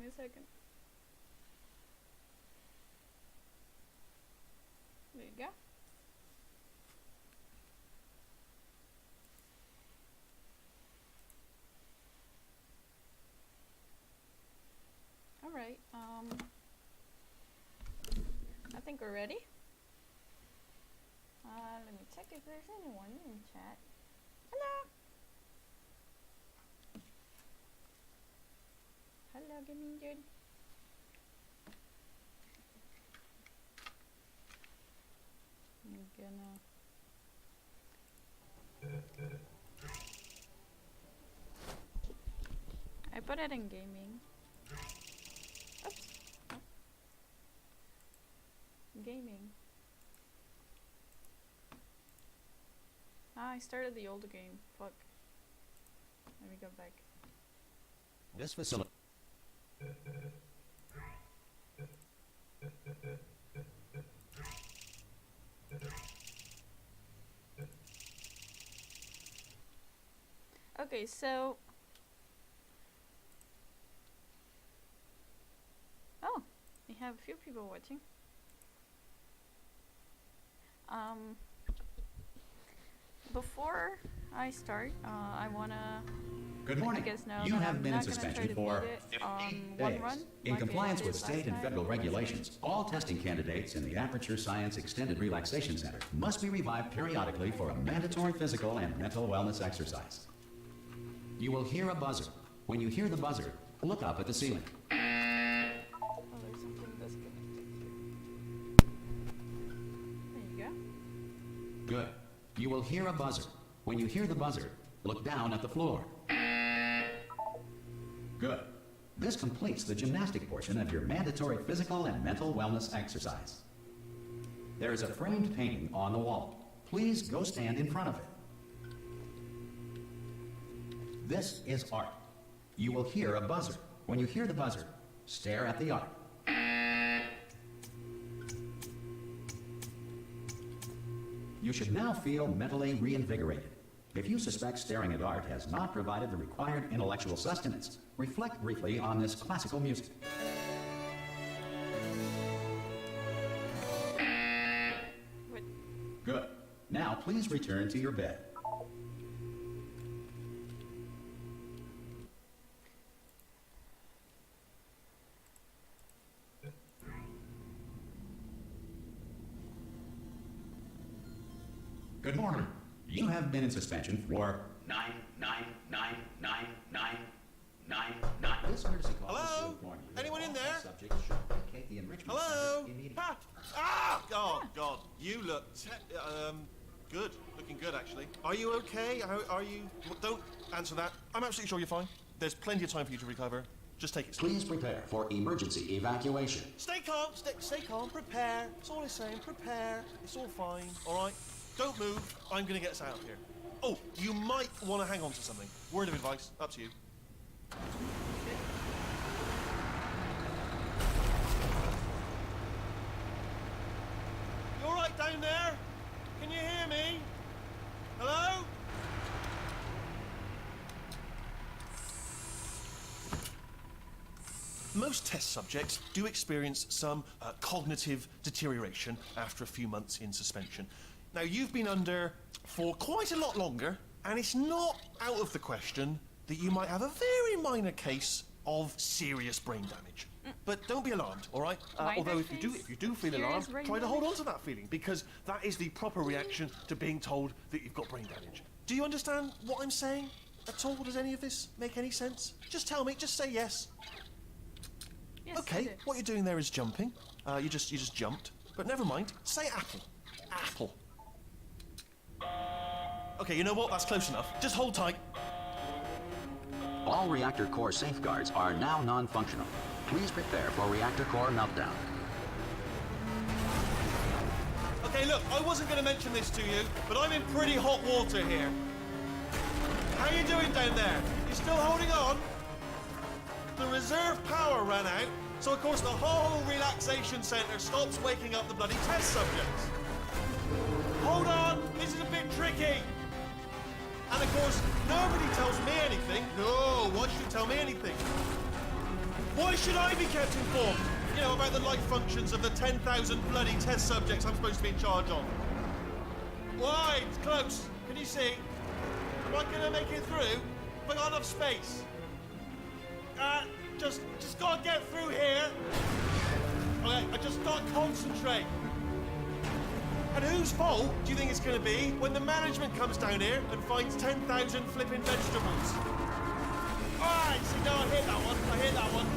a second. There you go. Alright, I think we're ready. Let me check if there's anyone in chat. Hello! Hello, give me good. I'm gonna... I put it in gaming. Oops. Oh. Gaming. Ah, I started the old game. Fuck. Let me go back. This facility. Okay, so... Oh, we have a few people watching. Before I start, I wanna... Good morning. You guys know You that have I'm been in not gonna try suspension to for beat it, 15 one days. run, In like I compliance did with state and last federal time. regulations, all testing candidates in the Aperture Science Extended Relaxation Center must be revived periodically for a mandatory physical and mental wellness exercise. You will hear a buzzer. When you hear the buzzer, look up at the ceiling. Oh, there's something disconnected here. There you go. Good. You will hear a buzzer. When you hear the buzzer, look down at the floor. Good. This completes the gymnastic portion of your mandatory physical and mental wellness exercise. There is a framed painting on the wall. Please go stand in front of it. This is art. You will hear a buzzer. When you hear the buzzer, stare at the art. You should now feel mentally reinvigorated. If you suspect staring at art has not provided the required intellectual sustenance, reflect briefly on this classical music. What? Good. Now please return to your bed. Good morning. You have been in suspension for 9999999. This emergency call is to Hello? inform you that Anyone in all there? subjects should vacate the enrichment Hello? center immediately. Ha! Ah! Oh, God. You look good. Looking good, actually. Are you okay? Are you... Don't answer that. I'm absolutely sure you're fine. There's plenty of time for you to recover. Just take it slow. Please prepare for emergency evacuation. Stay calm. Stay calm. Prepare. That's all I'm saying. Prepare. It's all fine. All right? Don't move. I'm going to get us out of here. Oh, you might want to hang on to something. Word of advice. Up to you. You all right down there? Can you hear me? Hello? Most test subjects do experience some cognitive deterioration after a few months in suspension. Now, you've been under for quite a lot longer, and it's not out of the question that you might have a very minor case of serious brain damage. But don't be alarmed, all right? Although if you do feel alarmed, try to hold on to that feeling, because that is the proper reaction to being told that you've got brain damage. Do you understand what I'm saying at all? Does any of this make any sense? Just tell me. Just say yes. Yes, Okay, what you're doing there is jumping. You just jumped. But never mind. Say apple. Apple. Okay, you know what? That's close enough. Just hold tight. All reactor core safeguards are now non-functional. Please prepare for reactor core meltdown. Okay, look, I wasn't going to mention this to you, but I'm in pretty hot water here. How you doing down there? You still holding on? The reserve power ran out, so of course the whole relaxation centre stops waking up the bloody test subjects. Hold on, this is a bit tricky. And of course, nobody tells me anything. No, why should you tell me anything? Why should I be kept informed? You know, about the life functions of the 10,000 bloody test subjects I'm supposed to be in charge of. Why? It's close. Can you see? Am I gonna make it through? Have I got enough space? Just gotta get through here. Okay, I just gotta concentrate. And whose fault do you think it's gonna be when the management comes down here and finds 10,000 flipping vegetables? Alright, see, no, I hit that one. I hit that one.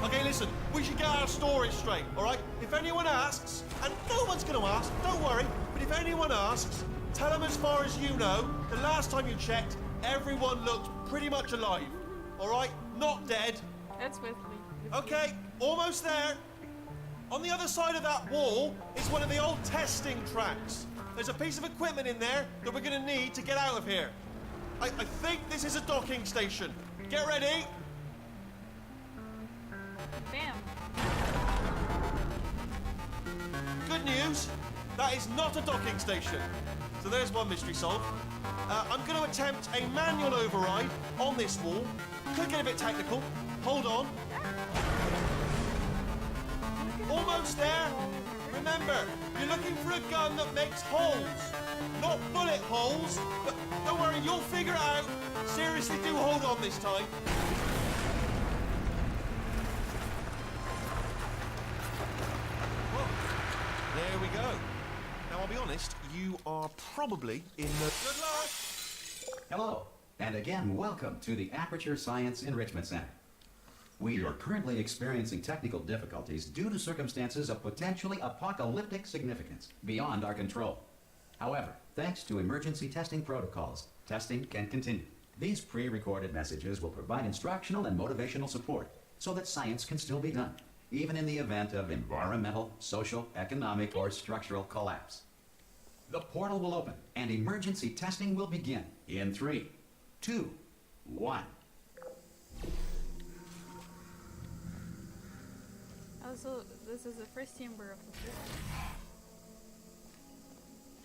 Okay, listen, we should get our story straight, alright? If anyone asks, and no one's gonna ask, don't worry, but if anyone asks, tell them as far as you know, the last time you checked, everyone looked pretty much alive, alright? Not dead. That's with me. Okay, almost there. On the other side of that wall is one of the old testing tracks. There's a piece of equipment in there that we're gonna need to get out of here. I think this is a docking station. Get ready. Damn. Good news, that is not a docking station. So there's one mystery solved. I'm going to attempt a manual override on this wall. Could get a bit technical. Hold on. Almost there. Remember, you're looking for a gun that makes holes, not bullet holes. But don't worry, you'll figure it out. Seriously, do hold on this time. There we go. Now, I'll be honest, you are probably in the... Good luck! Hello, and again, welcome to the Aperture Science Enrichment Center. We are currently experiencing technical difficulties due to circumstances of potentially apocalyptic significance beyond our control. However, thanks to emergency testing protocols, testing can continue. These pre-recorded messages will provide instructional and motivational support so that science can still be done, even in the event of environmental, social, economic, or structural collapse. The portal will open, and emergency testing will begin in 3, 2, 1. Also, this is the first chamber of the system.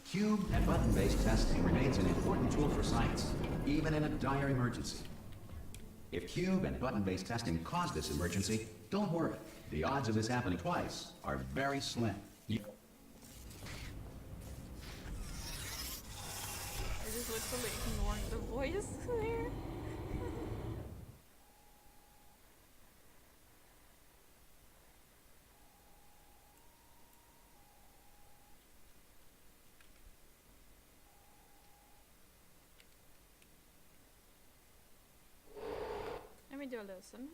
Cube and button-based testing remains an important tool for science, even in a dire emergency. If cube and button-based testing caused this emergency, don't worry. The odds of this happening twice are very slim. I just literally ignored the voice there. Let me do a lesson.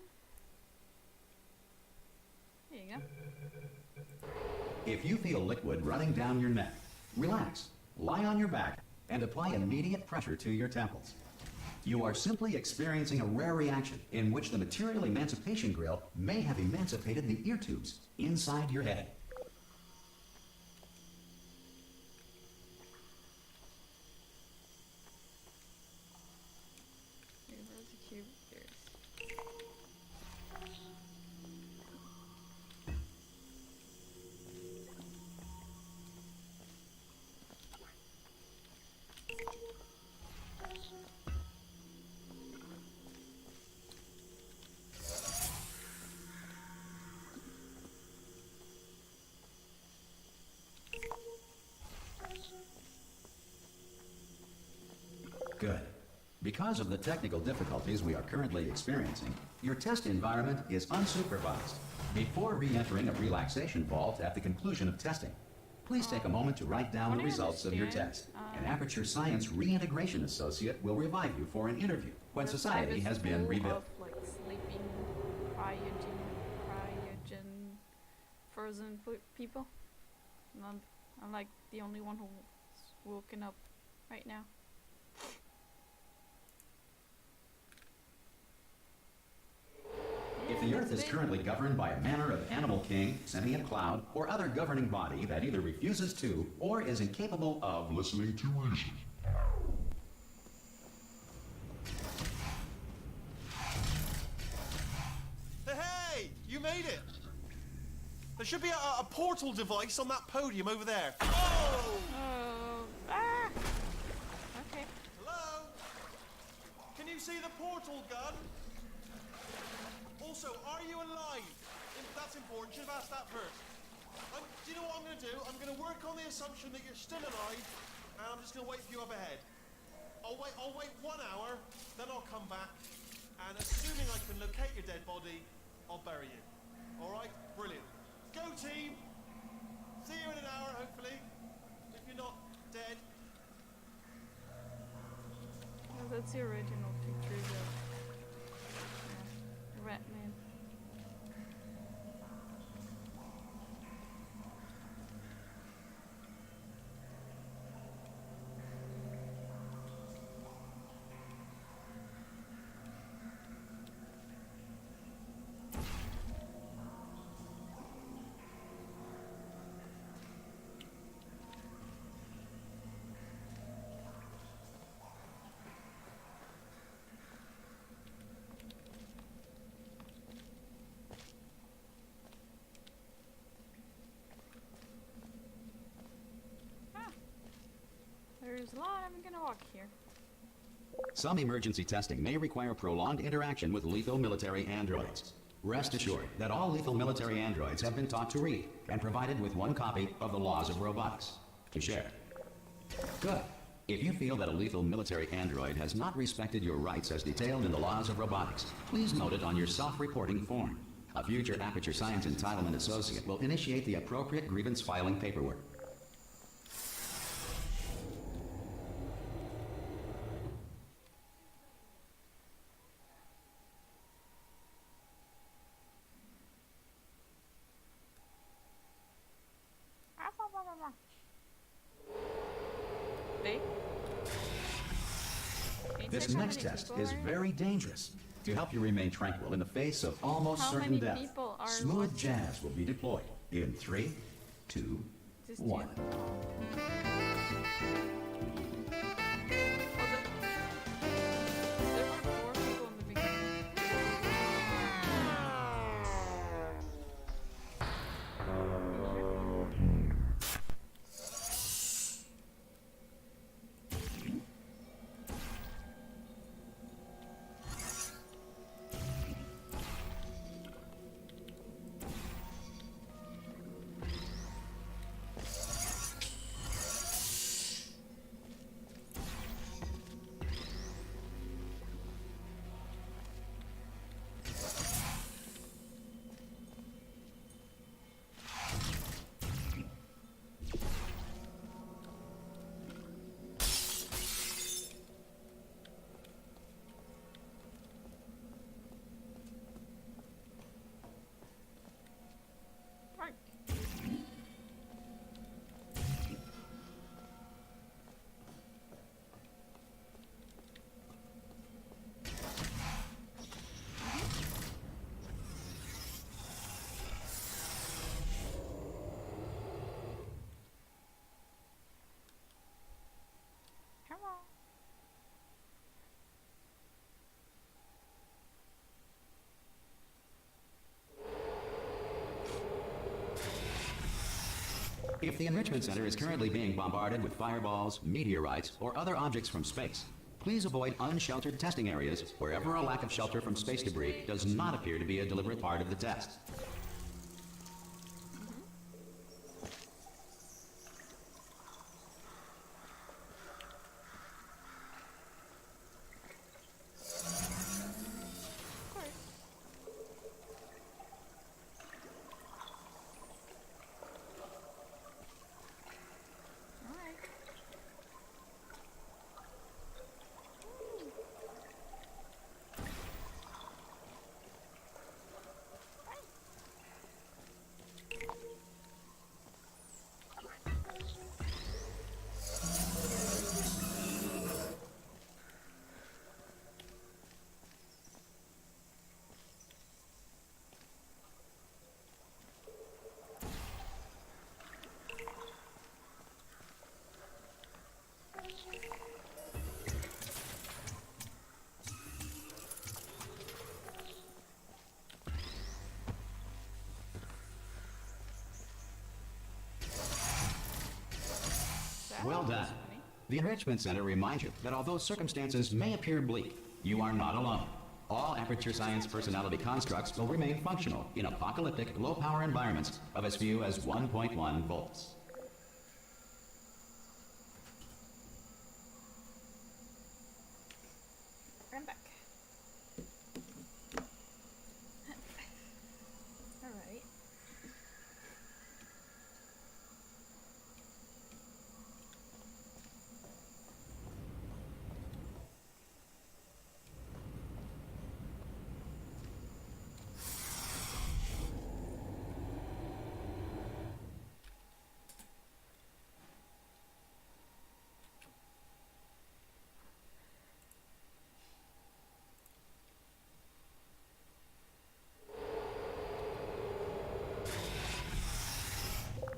There you go. If you feel liquid running down your neck, relax, lie on your back, and apply immediate pressure to your temples. You are simply experiencing a rare reaction in which the material emancipation grill may have emancipated the ear tubes inside your head. Okay, where's the cube? Here it is. Good. Because of the technical difficulties we are currently experiencing, your test environment is unsupervised. Before re-entering a relaxation vault at the conclusion of testing, please take a moment to write down the results of your test. An Aperture Science Reintegration Associate will revive you for an interview when society has been rebuilt. Of, like, sleeping cryogen frozen people. And I'm like the only one who's woken up right now. If the Earth is currently governed by a manner of animal king, sentient cloud, or other governing body that either refuses to or is incapable of listening to reason. Hey! You made it! There should be a portal device on that podium over there. Oh! Okay. Hello? that's important. Should have asked that first. Do you know what I'm going to do? I'm going to work on the assumption that you're still alive, and I'm just going to wait for you up ahead. I'll wait 1 hour, then I'll come back, and assuming I can locate your dead body, I'll bury you. All right? Brilliant. Go, team! See you in an hour, hopefully, if you're not dead. Oh, that's the original picture of the rat man. There's a lot. I'm gonna walk here. Some emergency testing may require prolonged interaction with lethal military androids. Rest assured that all lethal military androids have been taught to read and provided with 1 copy of the Laws of Robotics to share. Good. If you feel that a lethal military android has not respected your rights as detailed in the Laws of Robotics, please note it on your self-reporting form. A future Aperture Science Entitlement Associate will initiate the appropriate grievance filing paperwork. This next test is very dangerous. To help you remain tranquil in the face of almost certain death, smooth jazz will be deployed in 3, 2, 1. If the Enrichment Center is currently being bombarded with fireballs, meteorites, or other objects from space, please avoid unsheltered testing areas wherever a lack of shelter from space debris does not appear to be a deliberate part of the test. Well done. The Enrichment Center reminds you that although circumstances may appear bleak, you are not alone. All Aperture Science personality constructs will remain functional in apocalyptic, low-power environments of as few as 1.1 volts. I'm back. Alright.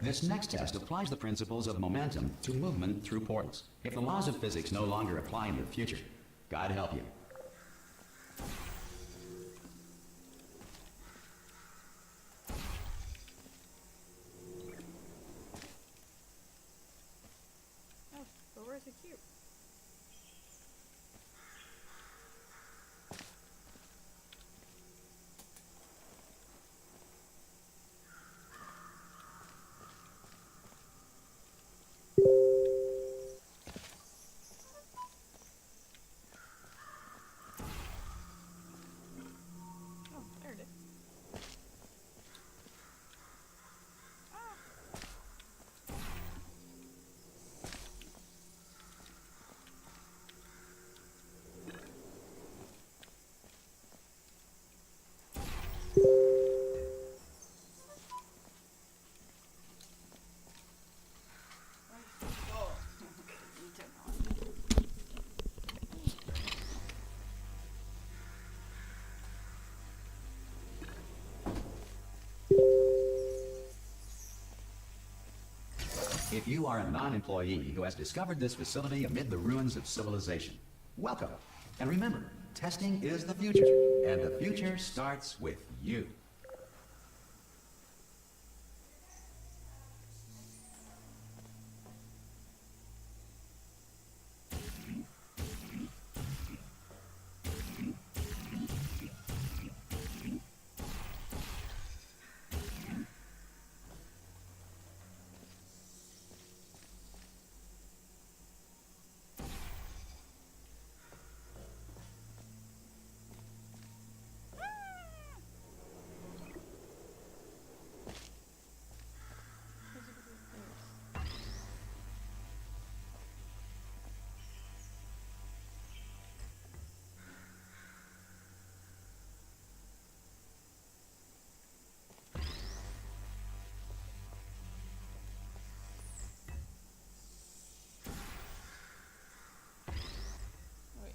This next test applies the principles of momentum to movement through portals. If the laws of physics no longer apply in the future, God help you. Oh, but where's the cube? Oh, there it is. Ah. If you are a non-employee who has discovered this facility amid the ruins of civilization, welcome. And remember, testing is the future, and the future starts with you. Wait.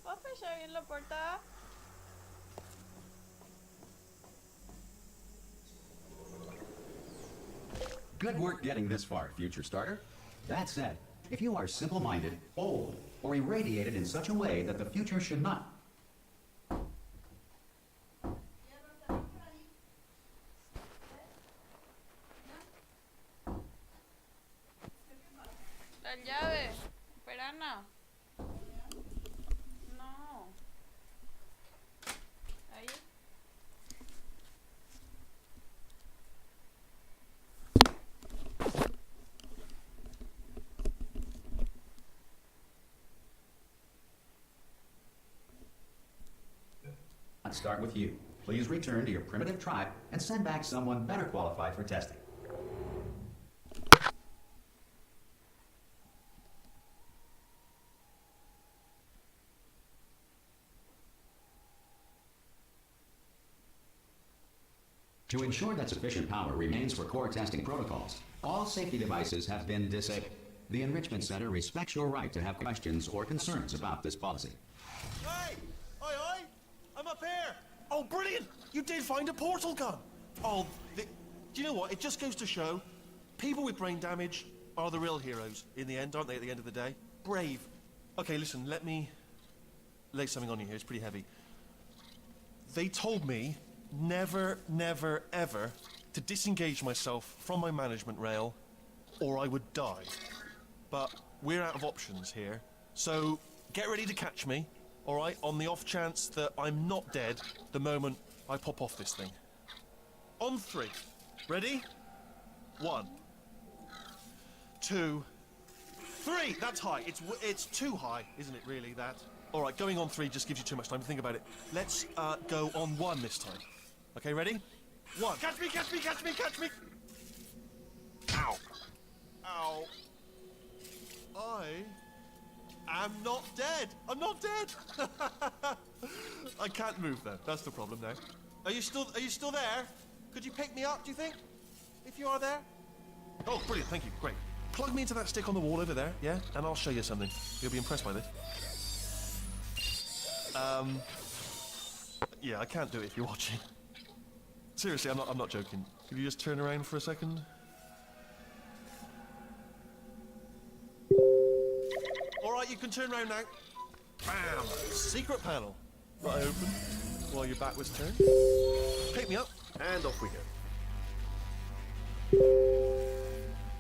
¿Puedo fechar bien la puerta? Good work getting this far, future starter. That said, if you are simple-minded, old, or irradiated in such a way that the future should not... La llave. Perana. No. Ahí. Let's start with you. Please return to your primitive tribe and send back someone better qualified for testing. To ensure that sufficient power remains for core testing protocols, all safety devices have been disabled. The Enrichment Center respects your right to have questions or concerns about this policy. Hey! Oi, oi! I'm up here! Oh, brilliant! You did find a portal gun! Oh, do you know what? It just goes to show, people with brain damage are the real heroes in the end, aren't they, at the end of the day? Brave. Okay, listen, let me lay something on you here. It's pretty heavy. They told me never, never, ever to disengage myself from my management rail or I would die. But we're out of options here, so get ready to catch me, all right, on the off chance that I'm not dead the moment I pop off this thing. On 3. Ready? 1, 2, 3. That's high. It's too high, isn't it, really, that? All right, going on 3 just gives you too much time to think about it. Let's go on 1 this time. Okay, ready? 1. Catch me, catch me, catch me, catch me! Ow. Ow. I am not dead. I'm not dead. I can't move though. That's the problem now. Are you still there? Could you pick me up, do you think? If you are there? Oh, brilliant. Thank you. Great. Plug me into that stick on the wall over there, yeah? And I'll show you something. You'll be impressed by this. Yeah, I can't do it if you're watching. Seriously, I'm not joking. Could you just turn around for a second? Alright, you can turn around now. Bam! Secret panel. That I open while your back was turned. Pick me up, and off we go.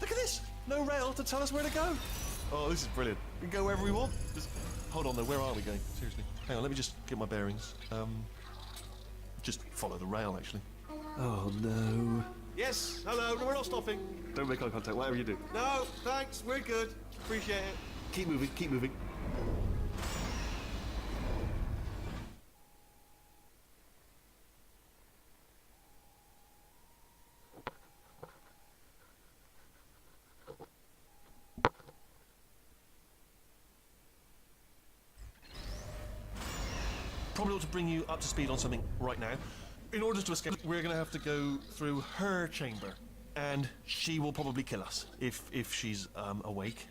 Look at this! No rail to tell us where to go. Oh, this is brilliant. We can go wherever we want. Just hold on though, where are we going? Seriously. Hang on, let me just get my bearings. Just follow the rail, actually. Oh, no. Yes, hello, no, we're not stopping. Don't make eye contact, whatever you do. No, thanks, we're good. Appreciate it. Keep moving, keep moving. Probably ought to bring you up to speed on something right now. In order to escape, we're going to have to go through her chamber, and she will probably kill us if she's awake.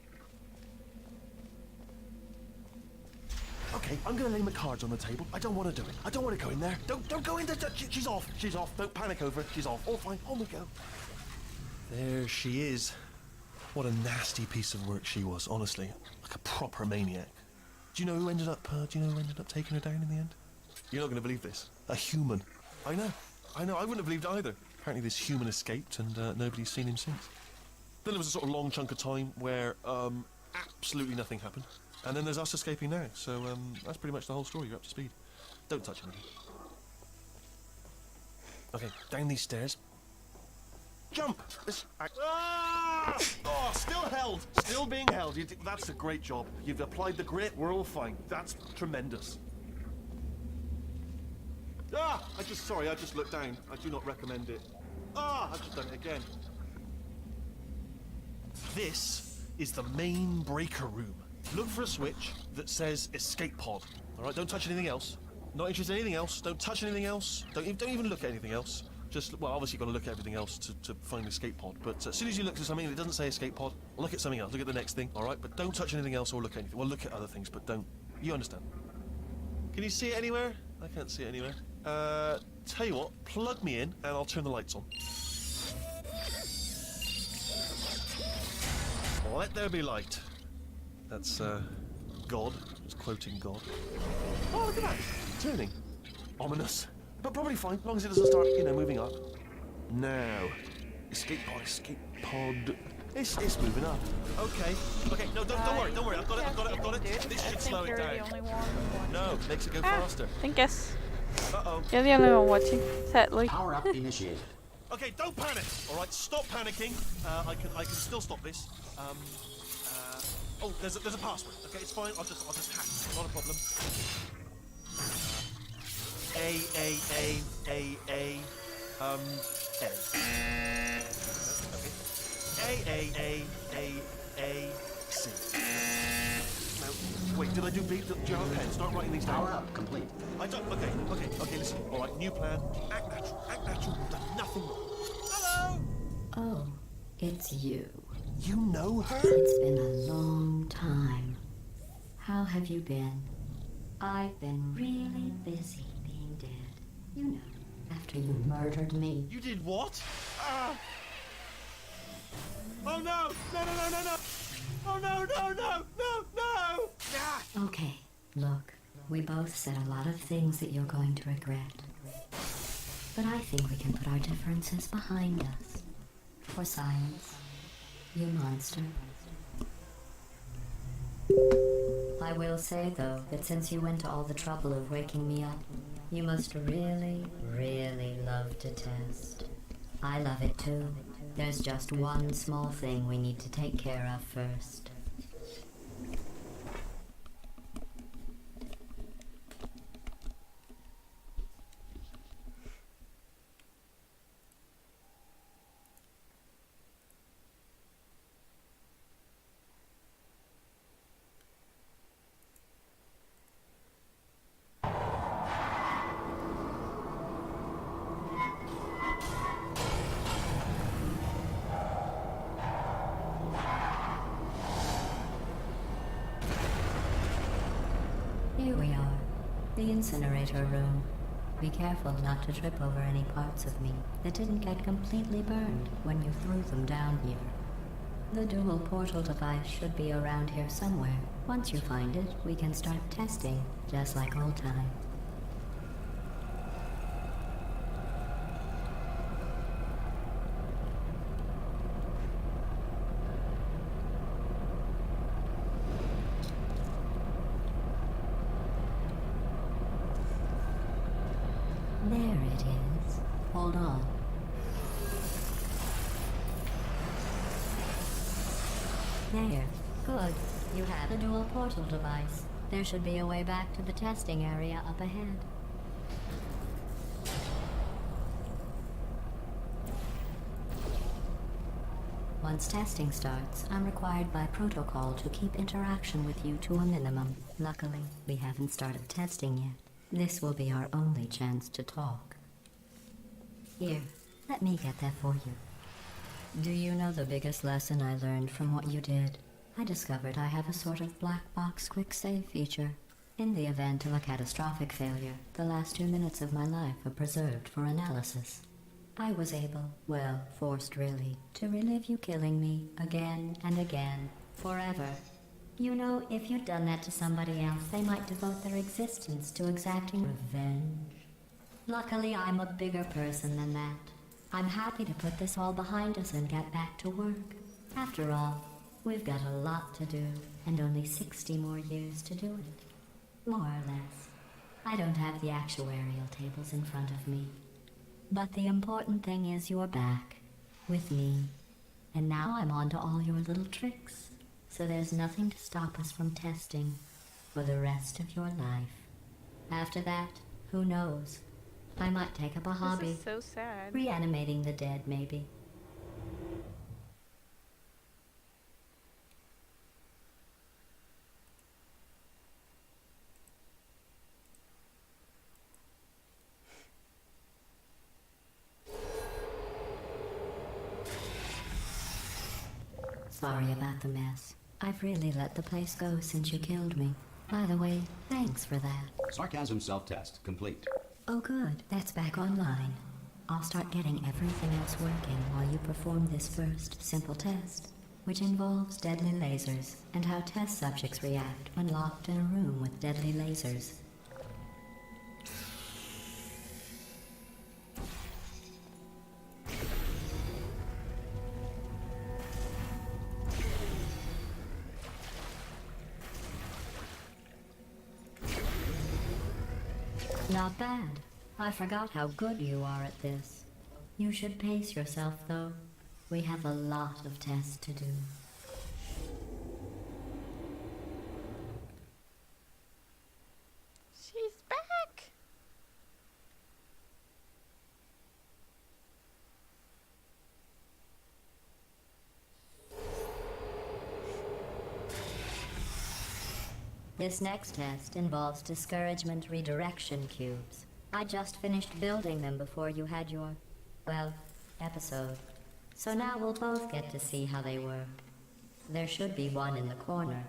Okay, I'm going to lay my cards on the table. I don't want to do it. I don't want to go in there. Don't go in there. She's off. She's off. Don't panic over it. She's off. All fine. On we go. There she is. What a nasty piece of work she was, honestly. Like a proper maniac. Do you know who ended up taking her down in the end? You're not going to believe this. A human. I know. I wouldn't have believed it either. Apparently this human escaped and nobody's seen him since. Then there was a sort of long chunk of time where absolutely nothing happened. And then there's us escaping now. So that's pretty much the whole story. You're up to speed. Don't touch anything. Okay, down these stairs. Jump! Ah! Oh, still held. Still being held. That's a great job. You've applied the grit. We're all fine. That's tremendous. Ah! I just looked down. I do not recommend it. Ah! I've just done it again. This is the main breaker room. Look for a switch that says escape pod. Alright, don't touch anything else. Not interested in anything else. Don't touch anything else. Don't even look at anything else. Just, well, obviously you've got to look at everything else to find the escape pod. But as soon as you look at something that doesn't say escape pod, look at something else. Look at the next thing, alright? But don't touch anything else or look at anything. Well, look at other things, but don't. You understand. Can you see it anywhere? I can't see it anywhere. Tell you what, plug me in and I'll turn the lights on. Let there be light. That's, God. Just quoting God. Oh, look at that. Turning. Ominous. But probably fine, as long as it doesn't start, moving up. Now. Escape pod. It's moving up. Okay. Okay, no, don't worry. I've got it. This should slow it down. No, makes it go faster. I think yes. Uh-oh. You're the only one watching, sadly. Power up initiated. Okay, don't panic. All right, stop panicking. I can still stop this. Oh, there's a password. Okay, it's fine. I'll just hack. Not a problem. A. Okay. A. C. Now, wait, did I do B? Do you have a pen? Start writing these down. Power up complete. I don't. Okay. Listen. All right, new plan. Act natural. You've done nothing wrong. Hello. Oh, it's you. You know her? It's been a long time. How have you been? I've been really busy being dead. You know, after you murdered me. You did what? Oh no! No, no, no, no, no! Oh no, no, no, no, no! Ah! Okay, look, we both said a lot of things that you're going to regret. But I think we can put our differences behind us. For science, you monster. I will say, though, that since you went to all the trouble of waking me up, you must really, really love to test. I love it too. There's just one small thing we need to take care of first. Here we are, the incinerator room. Be careful not to trip over any parts of me that didn't get completely burned when you threw them down here. The dual portal device should be around here somewhere. Once you find it, we can start testing, just like old times. There it is. Hold on. There. Good. You have the dual portal device. There should be a way back to the testing area up ahead. Once testing starts, I'm required by protocol to keep interaction with you to a minimum. Luckily, we haven't started testing yet. This will be our only chance to talk. Here, let me get that for you. Do you know the biggest lesson I learned from what you did? I discovered I have a sort of black box quick save feature. In the event of a catastrophic failure, the last 2 minutes of my life are preserved for analysis. I was able, well, forced really, to relive you killing me again and again, forever. You know, if you'd done that to somebody else, they might devote their existence to exacting revenge. Luckily, I'm a bigger person than that. I'm happy to put this all behind us and get back to work. After all, we've got a lot to do, and only 60 more years to do it. More or less. I don't have the actuarial tables in front of me. But the important thing is you're back, with me. And now I'm on to all your little tricks. So there's nothing to stop us from testing for the rest of your life. After that, who knows? I might take up a hobby. This is so sad. Reanimating the dead, maybe. Sorry about the mess. I've really let the place go since you killed me. By the way, thanks for that. Sarcasm self-test complete. Oh good, that's back online. I'll start getting everything else working while you perform this first simple test, which involves deadly lasers and how test subjects react when locked in a room with deadly lasers. Not bad. I forgot how good you are at this. You should pace yourself, though. We have a lot of tests to do. She's back! This next test involves discouragement redirection cubes. I just finished building them before you had your, well, episode. So now we'll both get to see how they work. There should be one in the corner.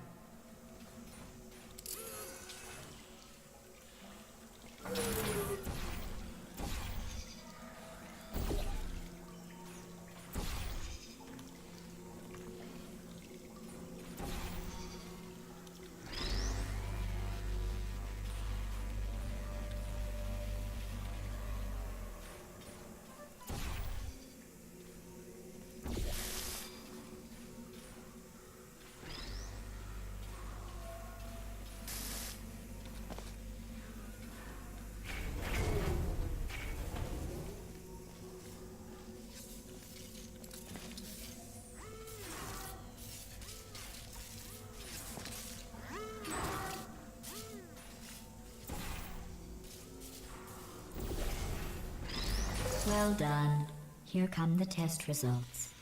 Well done. Here come the test results.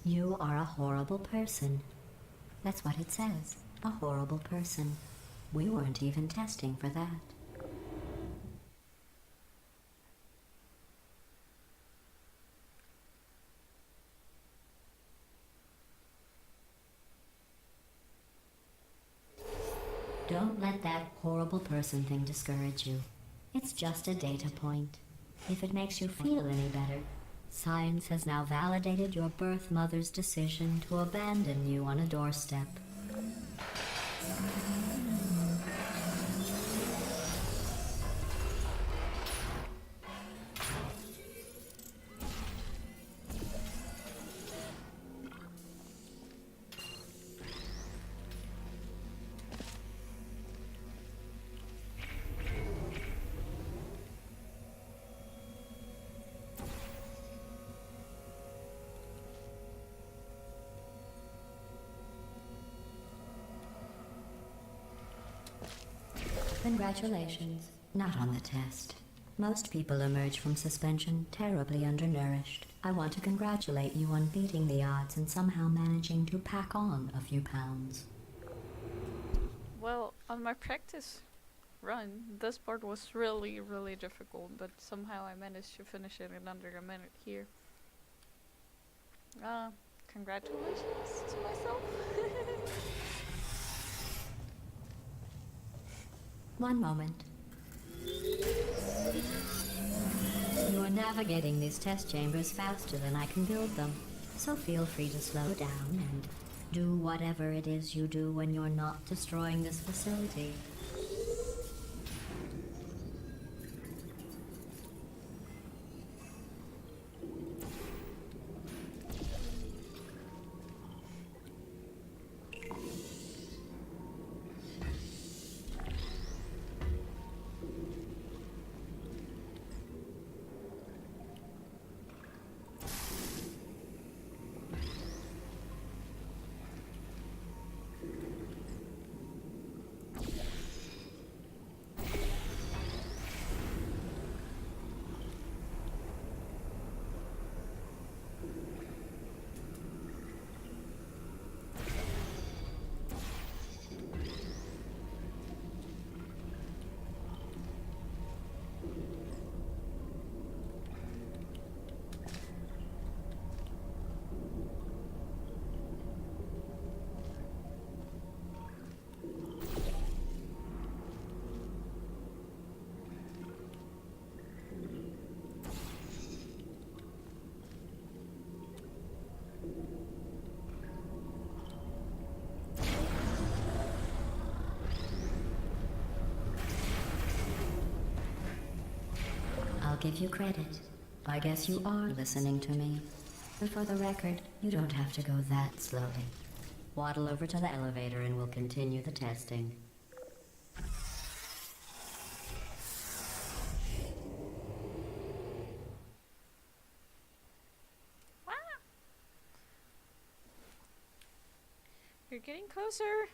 You are a horrible person. That's what it says. A horrible person. We weren't even testing for that. Don't let that horrible person thing discourage you. It's just a data point. If it makes you feel any better, science has now validated your birth mother's decision to abandon you on a doorstep. Congratulations. Not on the test. Most people emerge from suspension terribly undernourished. I want to congratulate you on beating the odds and somehow managing to pack on a few pounds. Well, on my practice run, this part was really, really difficult, but somehow I managed to finish it in under a minute here. Congratulations to myself. One moment. You are navigating these test chambers faster than I can build them, so feel free to slow down and do whatever it is you do when you're not destroying this facility. I'll give you credit. I guess you are listening to me. And for the record, you don't have to go that slowly. Waddle over to the elevator and we'll continue the testing. Wow. You're getting closer.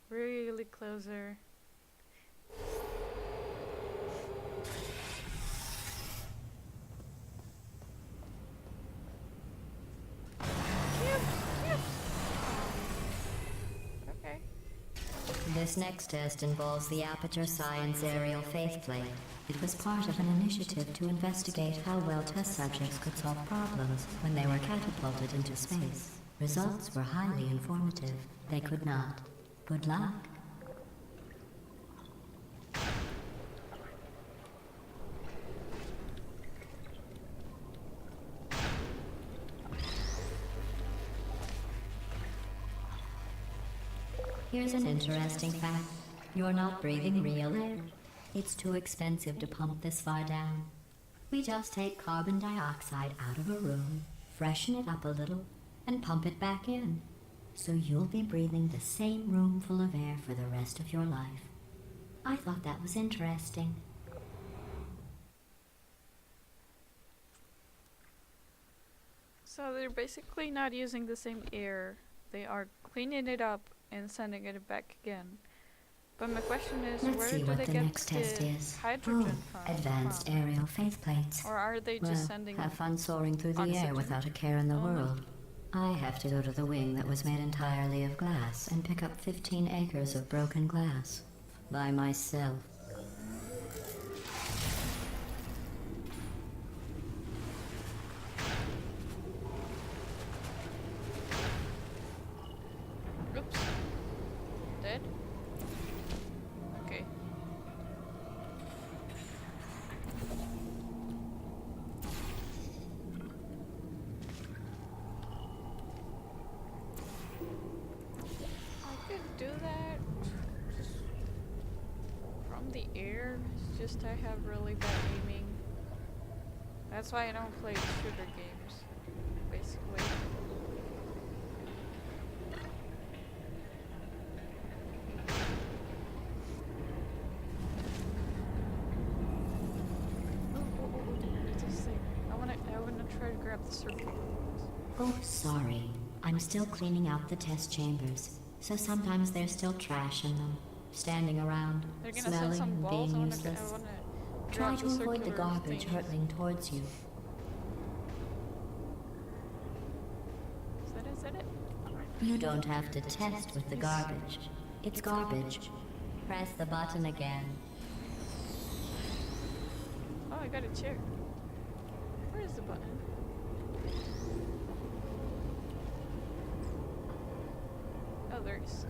Really closer. This next test involves the Aperture Science Aerial Faceplate. It was part of an initiative to investigate how well test subjects could solve problems when they were catapulted into space. Results were highly informative. They could not. Good luck. Here's an interesting fact. You're not breathing real air. It's too expensive to pump this far down. We just take carbon dioxide out of a room, freshen it up a little, and pump it back in. So you'll be breathing the same room full of air for the rest of your life. I thought that was interesting. So they're basically not using the same air. They are cleaning it up and sending it back again. But my question is, Let's where see do what they the get next test the is. hydrogen from? Advanced aerial faceplates. Or are they just sending have fun soaring through the oxygen? air without a care in the Oh, no. world. I have to go to the wing that was made entirely of glass and pick up 15 acres of broken glass. By myself. Oops. Dead? Okay. I could do that just from the air. It's just I have really bad aiming. That's why I don't play shooter games, basically. This thing. I wanna try to grab the circle. Oh, sorry. I'm still cleaning out the test chambers, so sometimes there's still trash in them, standing around, They're gonna send smelling some and balls. being I useless. wanna Try grab to the avoid the circular garbage thing. hurtling towards you. Is that it? You don't have to test with the garbage. It's garbage. Press the button again. Oh, I got a chair. Where is the button? Oh, there it is.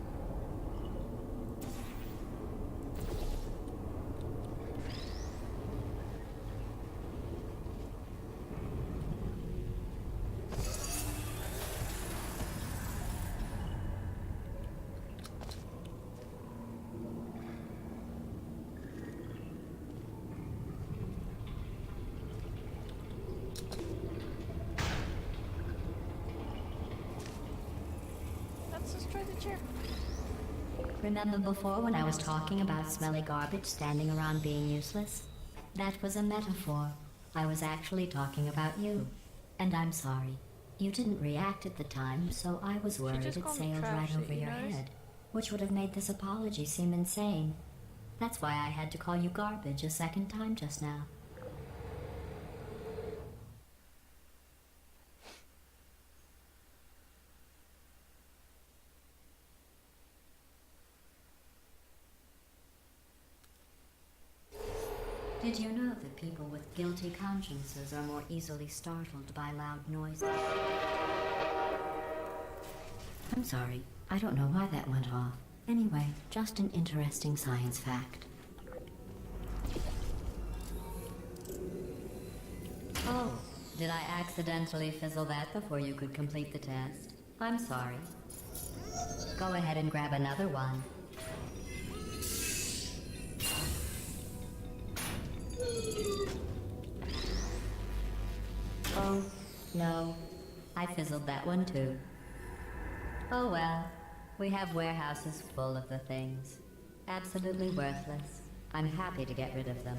Let's just try the chair. Remember before when I was talking about smelly garbage standing around being useless? That was a metaphor. I was actually talking about you. And I'm sorry. You didn't react at the time, so I was worried just it called me sailed right trashy, over you your notice? head, which would have made this apology seem insane. That's why I had to call you garbage a second time just now. Did you know that people with guilty consciences are more easily startled by loud noises? I'm sorry, I don't know why that went off. Anyway, just an interesting science fact. Oh, did I accidentally fizzle that before you could complete the test? I'm sorry. Go ahead and grab another one. Oh, no. I fizzled that one too. Oh well. We have warehouses full of the things. Absolutely worthless. I'm happy to get rid of them.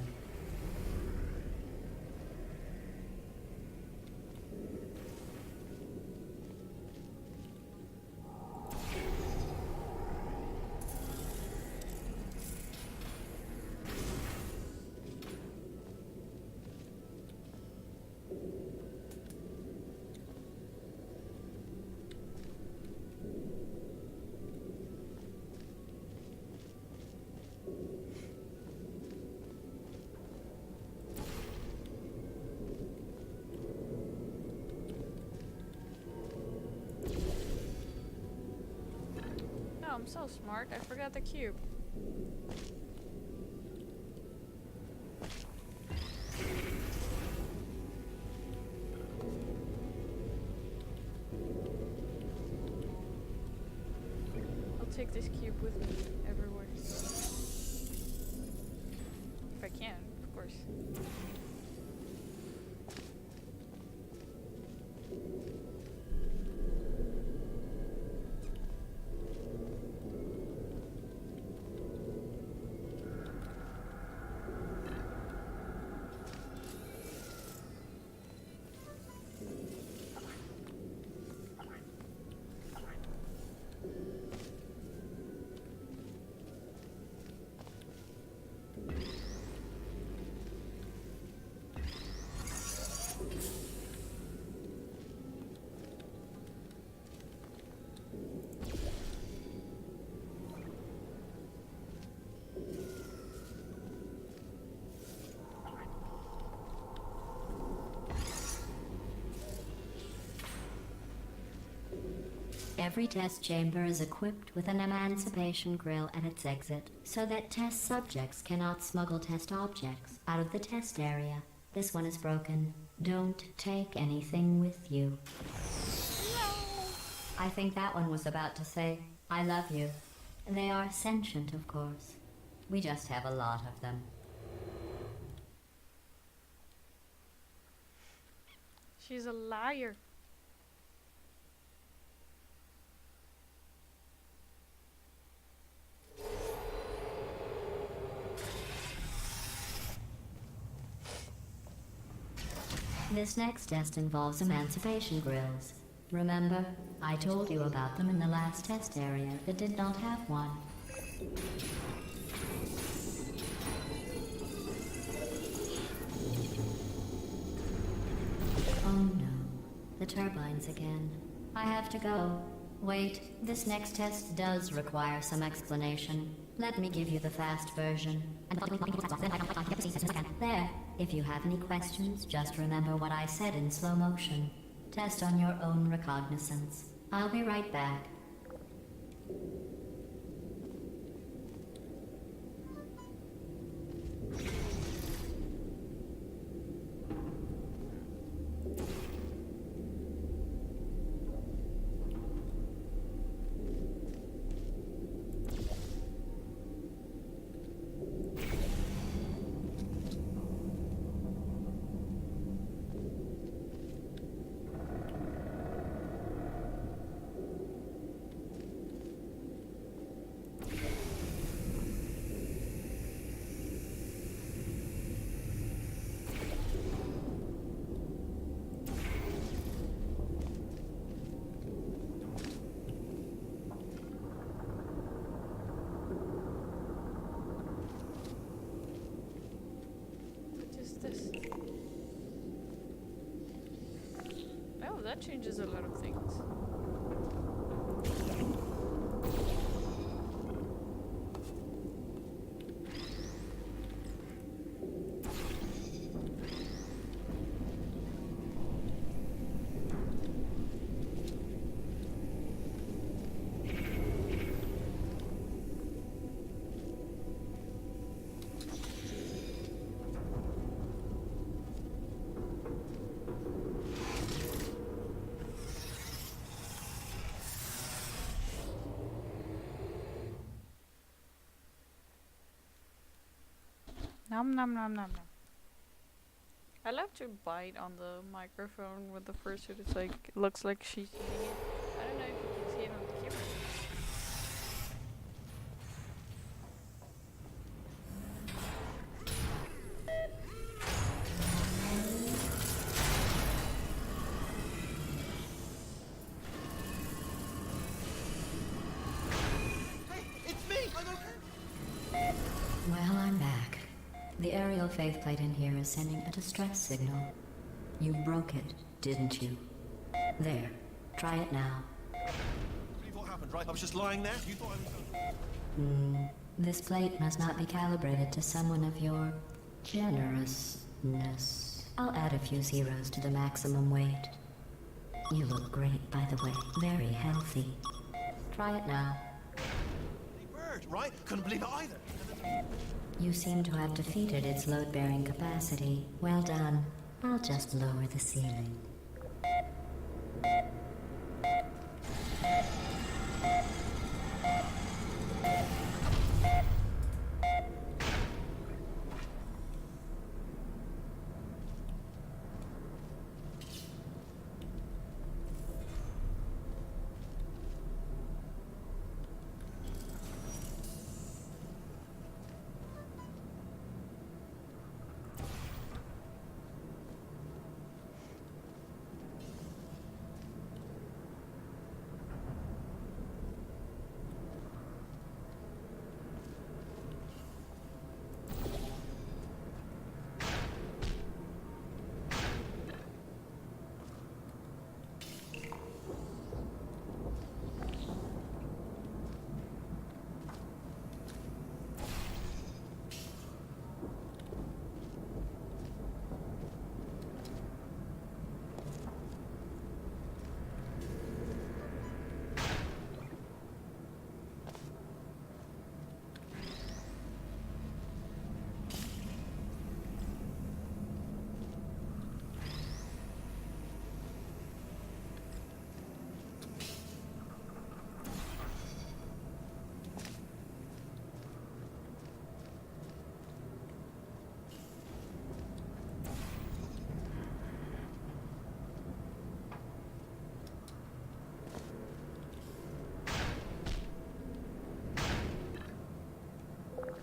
I'm so smart. I forgot the cube. I'll take this cube with me everywhere. If I can, of course. Every test chamber is equipped with an emancipation grill at its exit, so that test subjects cannot smuggle test objects out of the test area. This one is broken. Don't take anything with you. I think that one was about to say, I love you. They are sentient, of course. We just have a lot of them. She's a liar. This next test involves emancipation grills. Remember, I told you about them in the last test area that did not have one. Oh no, the turbines again. I have to go. Wait, this next test does require some explanation. Let me give you the fast version. There. If you have any questions, just remember what I said in slow motion. Test on your own recognizance. I'll be right back. Oh, that changes a lot of things. Nom nom nom nom nom. I love to bite on the microphone with the fursuit. It's like, it looks like she's eating it. I don't know if you can see it on the camera. Hey, it's me! I'm okay! Well, I'm back. The aerial faceplate in here is sending a distress signal. You broke it, didn't you? There. Try it now. Believe what happened, right? I was just lying there. You thought I was... This plate must not be calibrated to someone of your generousness. I'll add a few zeros to the maximum weight. You look great, by the way. Very healthy. Try it now. Bird, right? Couldn't believe it either. You seem to have defeated its load-bearing capacity. Well done. I'll just lower the ceiling.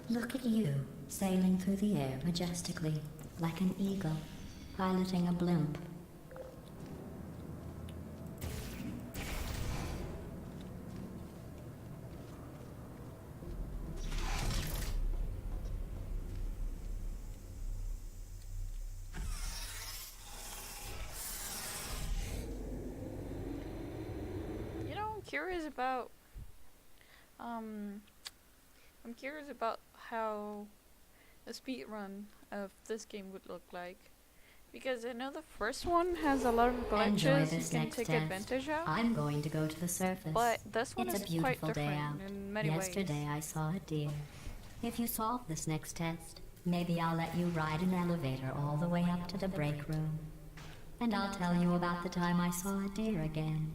Look at you, sailing through the air majestically, like an eagle, piloting a blimp. You know, I'm curious about how a speed run of this game would look like, because I know the first one has a lot of Enjoy glitches you this can next take test. advantage of, I'm going to go to the surface. but this one It's a is quite beautiful day out. different in many Yesterday ways. I saw a deer. If you solve this next test, maybe I'll let you ride an elevator all the way up to the break room. And I'll tell you about the time I saw a deer again.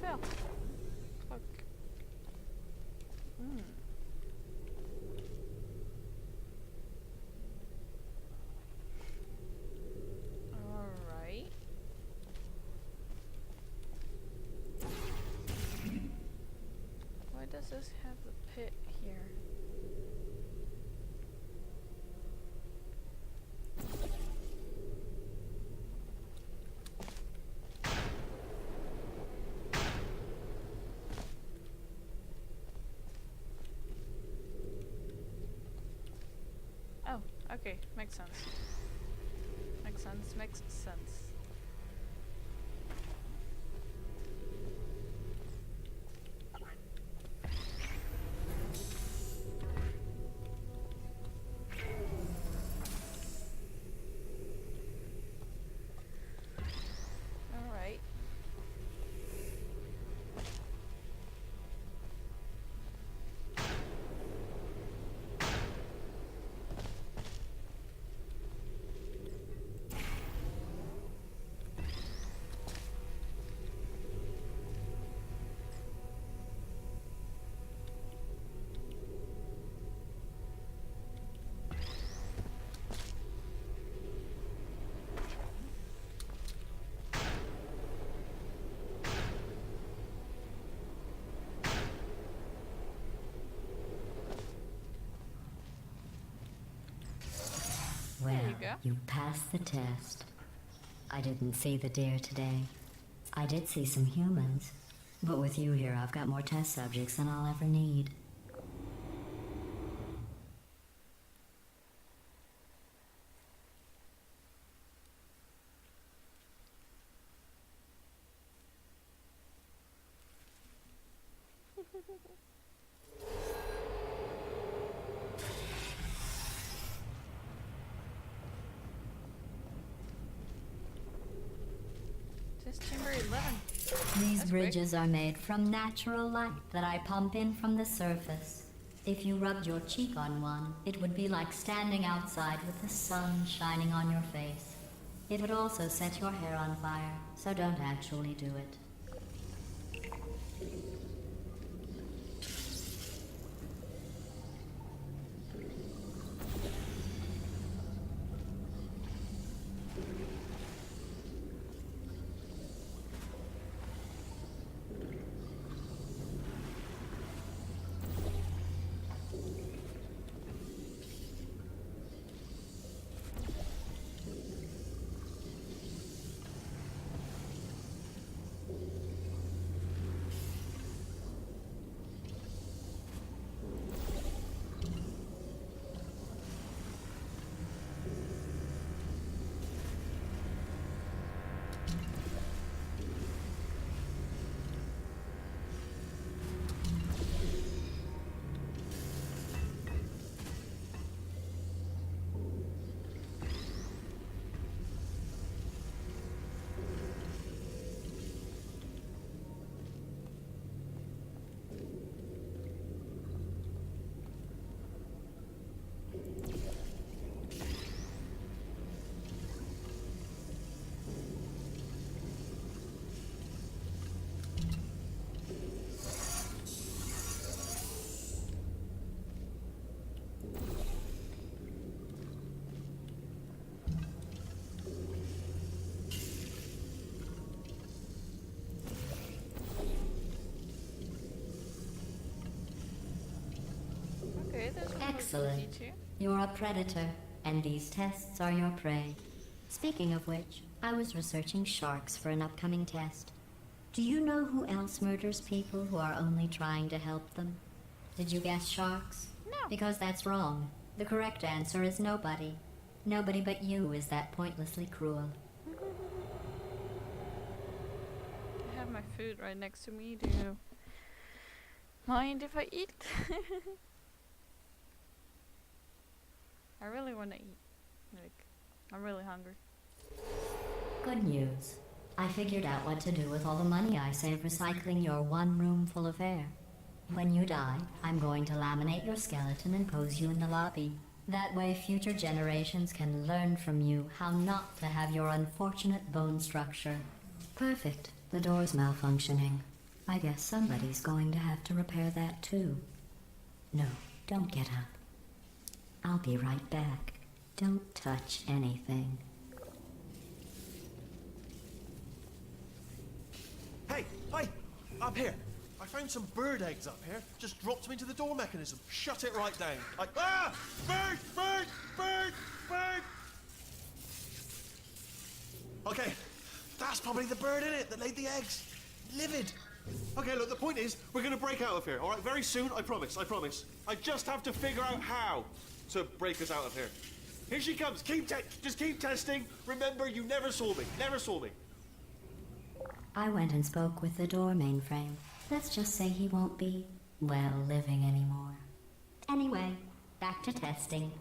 fell. Fuck. Alright. Why does this have the pit here? Oh, okay, makes sense. Makes sense. Alright. Well, you go. you passed the test. I didn't see the deer today. I did see some humans. But with you here, I've got more test subjects than I'll ever need. Just chamber 11. These That's bridges are made from natural light that I pump in from the surface. If you rubbed your cheek on one, it would be like standing outside with the sun shining on your face. It would also set your hair on fire, so don't actually do it. Okay, this one was Excellent. easy too. You're a predator, and these tests are your prey. Speaking of which, I was researching sharks for an upcoming test. Do you know who else murders people who are only trying to help them? Did you guess sharks? No. Because that's wrong. The correct answer is nobody. Nobody but you is that pointlessly cruel. I have my food right next to me. Do you mind if I eat? I really want to eat. Like, I'm really hungry. Good news. I figured out what to do with all the money I saved recycling your one room full of air. When you die, I'm going to laminate your skeleton and pose you in the lobby. That way future generations can learn from you how not to have your unfortunate bone structure. Perfect. The door's malfunctioning. I guess somebody's going to have to repair that too. No, don't get up. I'll be right back. Don't touch anything. Hey, up here. I found some bird eggs up here. Just dropped them into the door mechanism. Shut it right down. Bird, bird, bird, bird. Okay, that's probably the bird in it that laid the eggs. Livid. Okay, look, the point is, we're gonna break out of here, all right? Very soon, I promise, I promise. I just have to figure out how to break us out of here. Here she comes. Just keep testing. Remember, you never saw me. Never saw me. I went and spoke with the door mainframe. Let's just say he won't be, well, living anymore. Anyway, back to testing.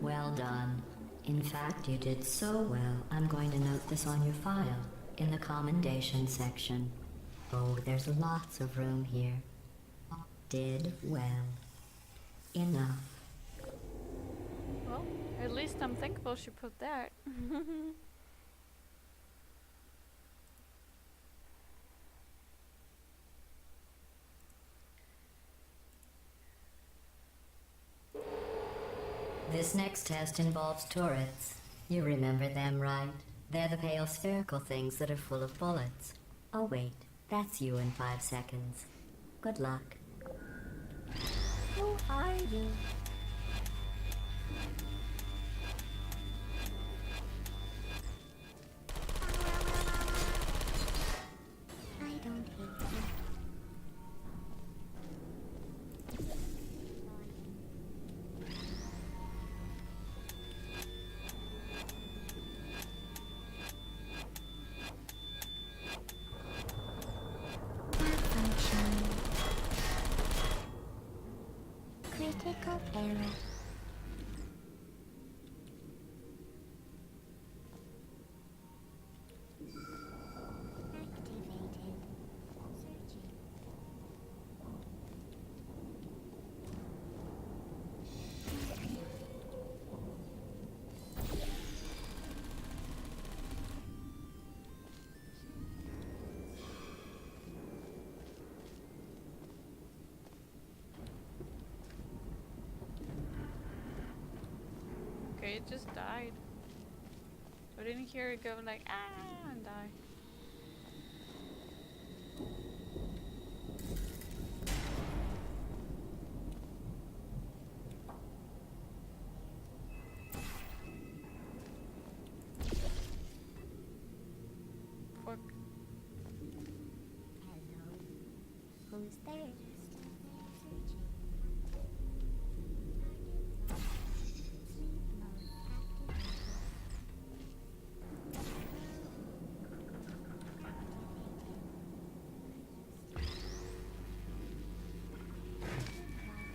Well done. In fact, you did so well, I'm going to note this on your file, in the commendation section. Oh, there's lots of room here. Did well. Enough. Well, at least I'm thankful she put that. This next test involves turrets. You remember them, right? They're the pale spherical things that are full of bullets. Oh wait, that's you in 5 seconds. Good luck. Who are you? I don't hate you. Critical error. Activated. Searching. Okay, it just died. I didn't hear it go like, ah, and die. Fuck. Hello. Who's there?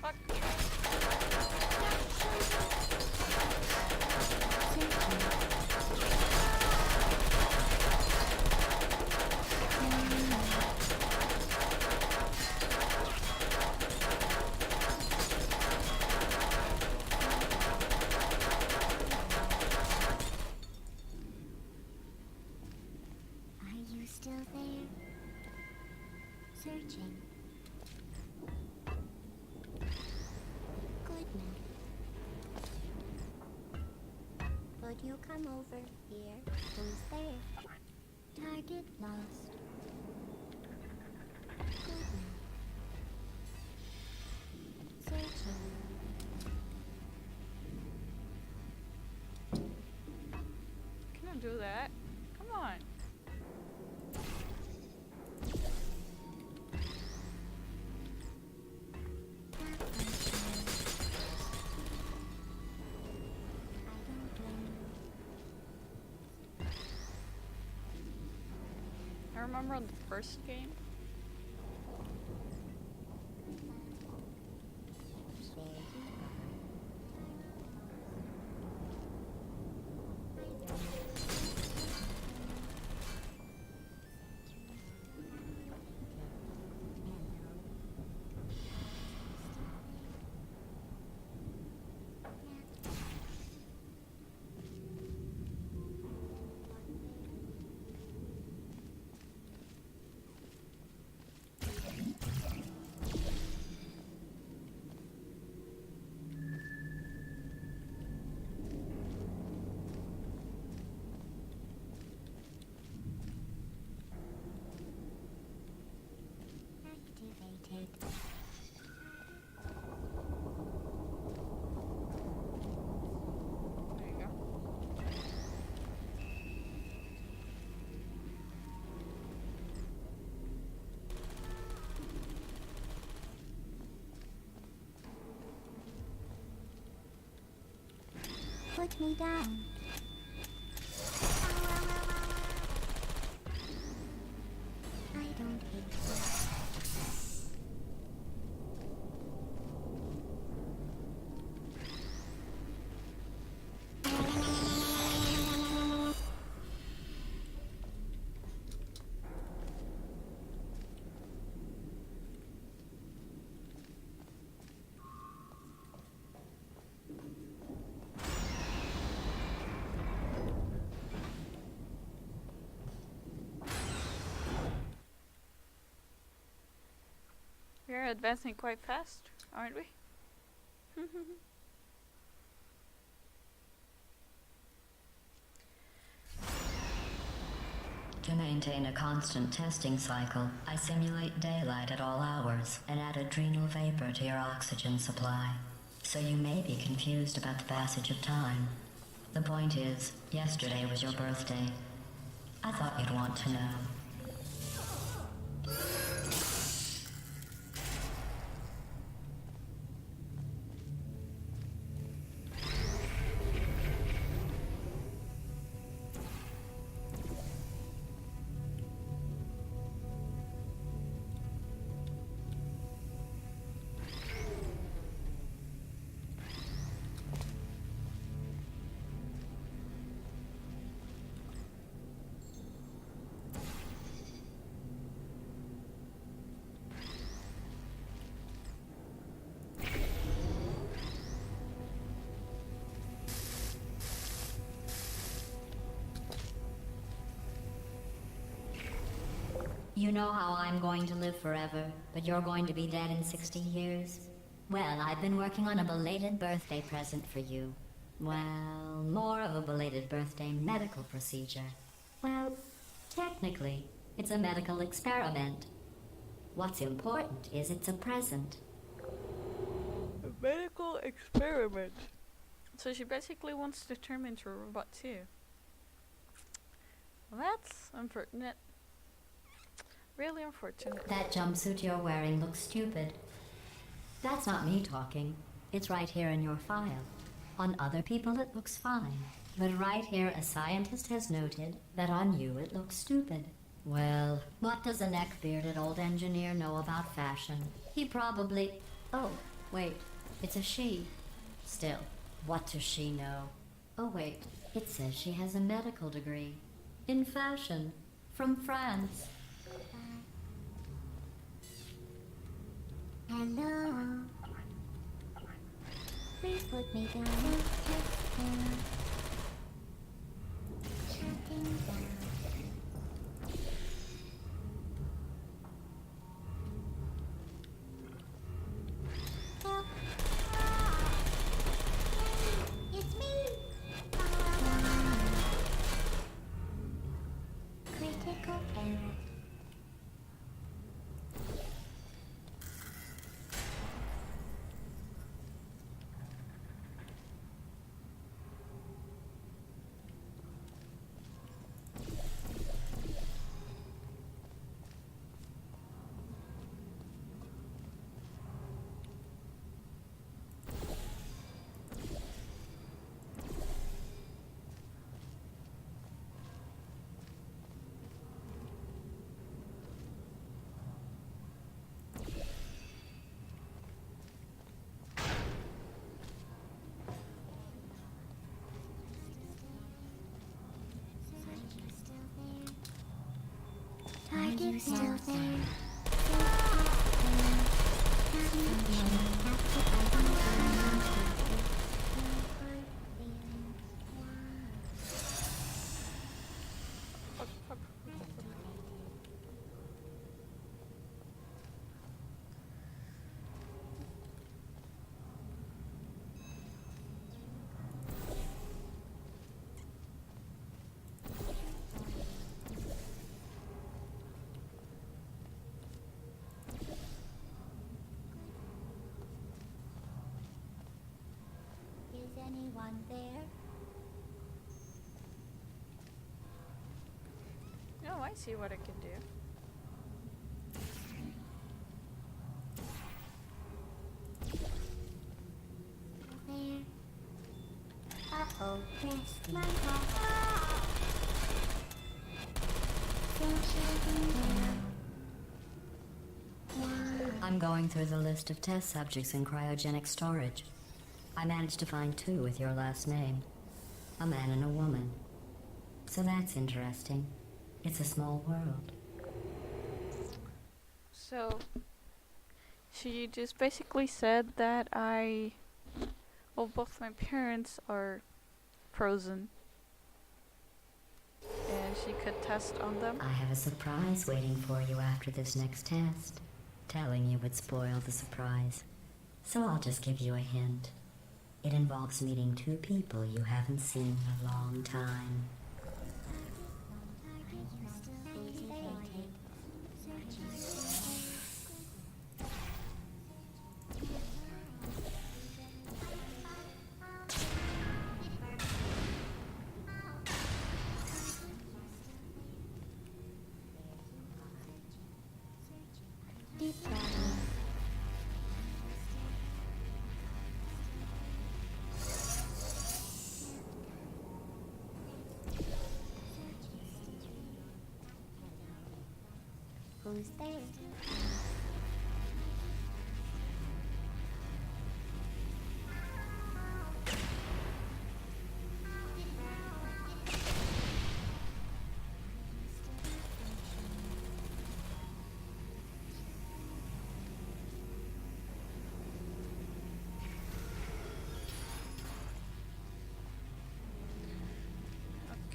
Fuck. Are you still there? Searching. Would you come over here? Who's there? Target lost. Good night. Searching. Can I do that? Come on. I remember on the first game. Activated. There you go. Put me down. I don't hate you. We're advancing quite fast, aren't we? To maintain a constant testing cycle, I simulate daylight at all hours and add adrenal vapor to your oxygen supply. So you may be confused about the passage of time. The point is, yesterday was your birthday. I thought you'd want to know. You know how I'm going to live forever, but you're going to be dead in 60 years? Well, I've been working on a belated birthday present for you. Well, more of a belated birthday medical procedure. Well, technically, it's a medical experiment. What's important is it's a present. A medical experiment. So she basically wants to turn me into a robot too. Well, that's unfortunate. Really unfortunate. That jumpsuit you're wearing looks stupid. That's not me talking. It's right here in your file. On other people it looks fine. But right here a scientist has noted that on you it looks stupid. Well, what does a neck-bearded old engineer know about fashion? He probably... Oh, wait. It's a she. Still, what does she know? Oh wait, it says she has a medical degree. In fashion. From France. Hello. Please put me down. Shutting down. Are you still there? Is anyone there? Oh, I see what I can do. There. Uh-oh, press my heart. I'm going through the list of test subjects in cryogenic storage. I managed to find 2 with your last name. A man and a woman. So that's interesting. It's a small world. So, she just basically said that both my parents are frozen. And she could test on them. I have a surprise waiting for you after this next test. Telling you would spoil the surprise. So I'll just give you a hint. It involves meeting 2 people you haven't seen in a long time. Who's there?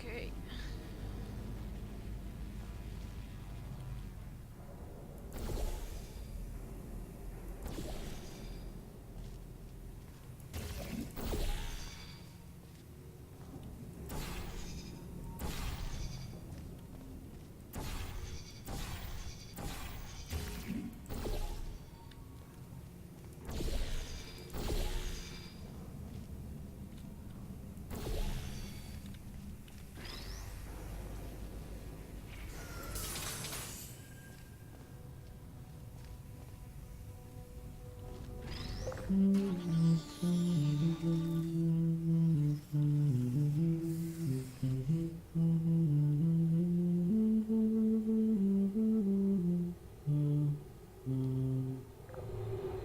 Okay.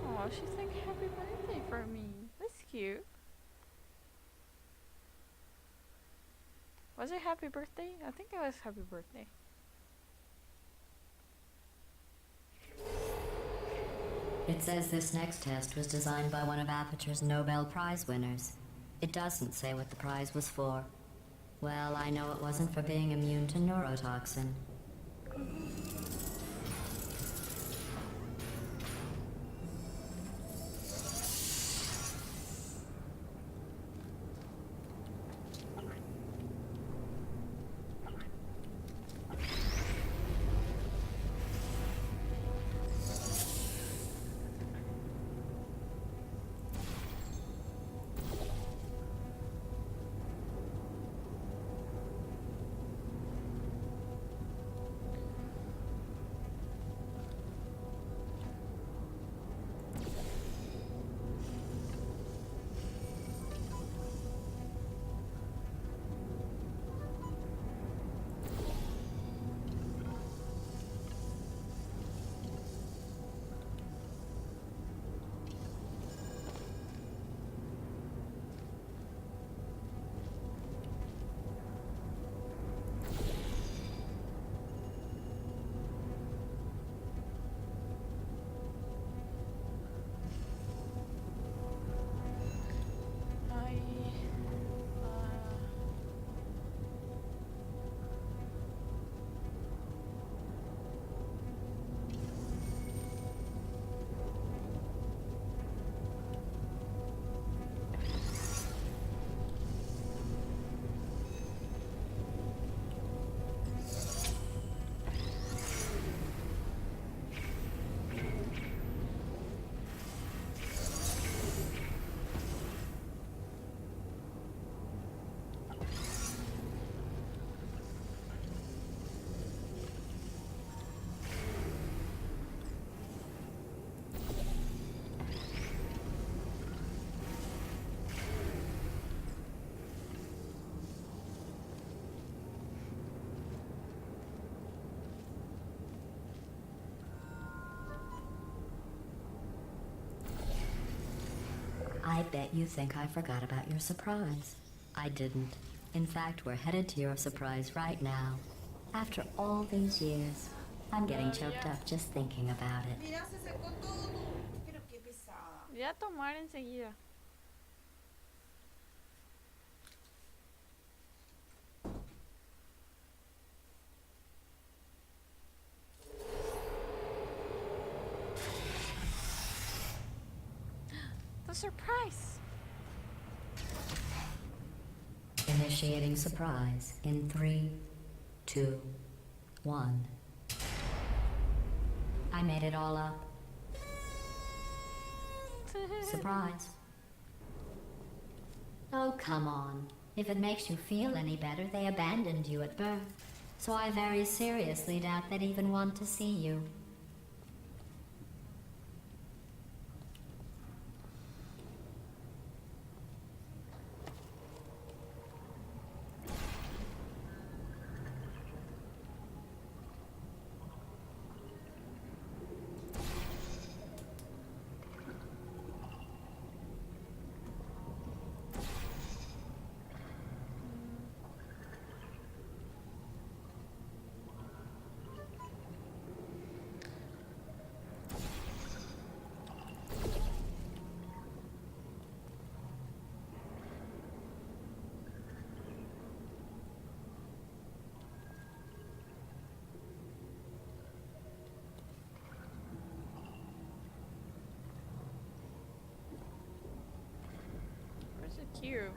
Oh, she sang happy birthday for me. That's cute. Was it happy birthday? I think it was happy birthday. It says this next test was designed by one of Aperture's Nobel Prize winners. It doesn't say what the prize was for. Well, I know it wasn't for being immune to neurotoxin. bet you think I forgot about your surprise. I didn't. In fact, we're headed to your surprise right now. After all these years, I'm getting choked up just thinking about it. Mira, se secó todo. Pero qué pesada. Ya tomar enseguida. The surprise. Initiating surprise in 3, 2, 1. I made it all up. Surprise. Oh, come on. If it makes you feel any better, they abandoned you at birth. So I very seriously doubt they'd even want to see you. Where's the cube?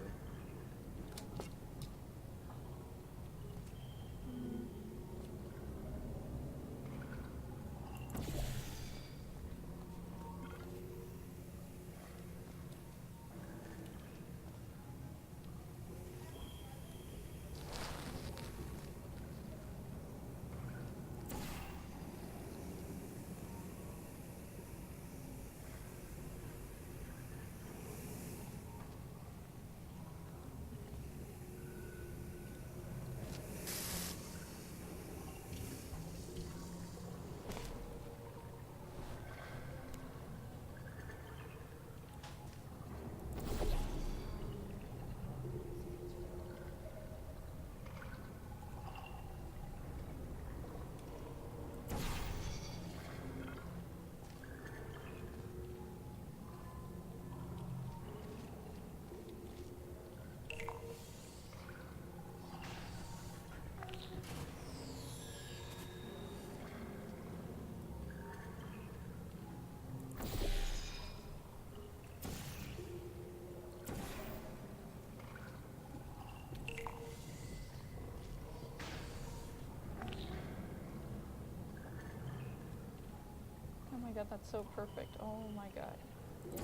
Oh my god, that's so perfect. Oh my god. Yes.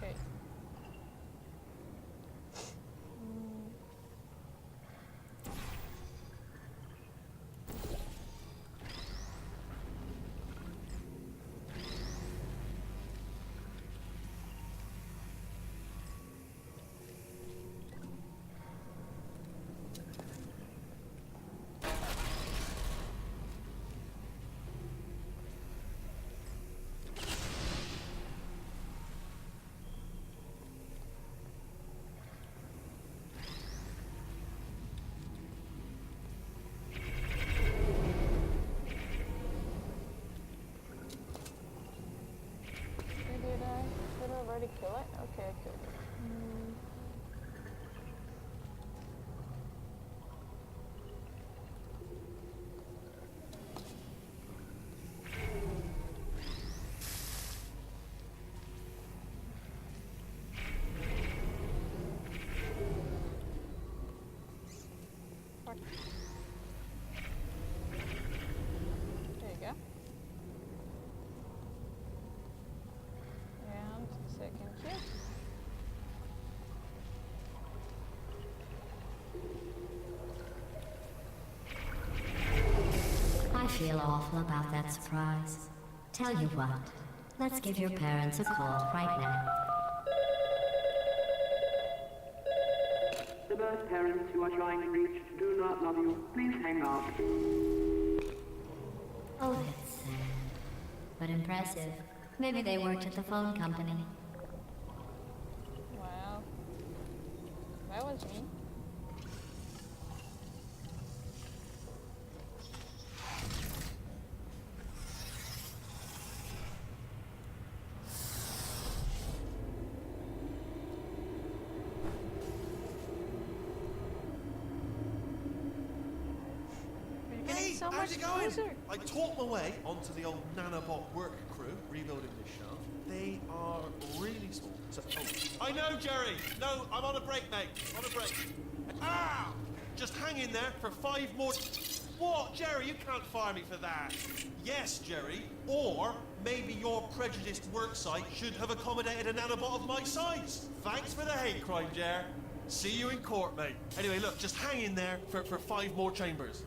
Okay. Did I already kill it? Okay, I killed it. feel awful about that surprise. Tell you what, let's give your parents a call right now. The birth parents you are trying to reach do not love you. Please hang up. Oh, that's sad. But impressive. Maybe they worked at the phone company. Wow. That was me. We're getting Hey, so how's much it going? closer. I talked my way onto the old nanobot work crew rebuilding this shaft. They are really small. So, I know, Jerry. No, I'm on a break, mate. On a break. Ah! Just hang in there for 5 more. What, Jerry? You can't fire me for that. Yes, Jerry. Or maybe your prejudiced work site should have accommodated a nanobot of my size. Thanks for the hate crime, Jer. See you in court, mate. Anyway, look, just hang in there for 5 more chambers.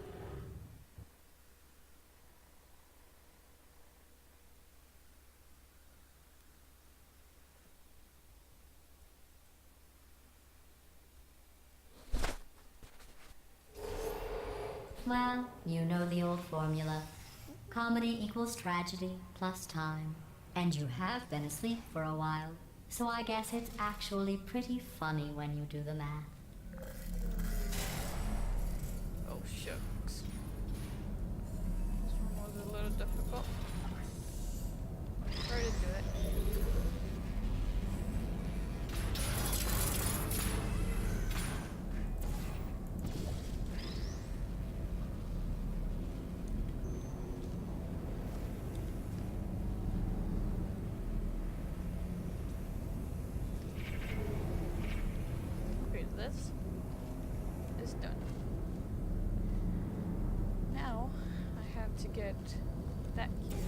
Well, you know the old formula. Comedy equals tragedy plus time. And you have been asleep for a while, so I guess it's actually pretty funny when you do the math. Oh, shucks. This one was a little difficult. Try to do it. Okay, this is done. Now I have to get that cube.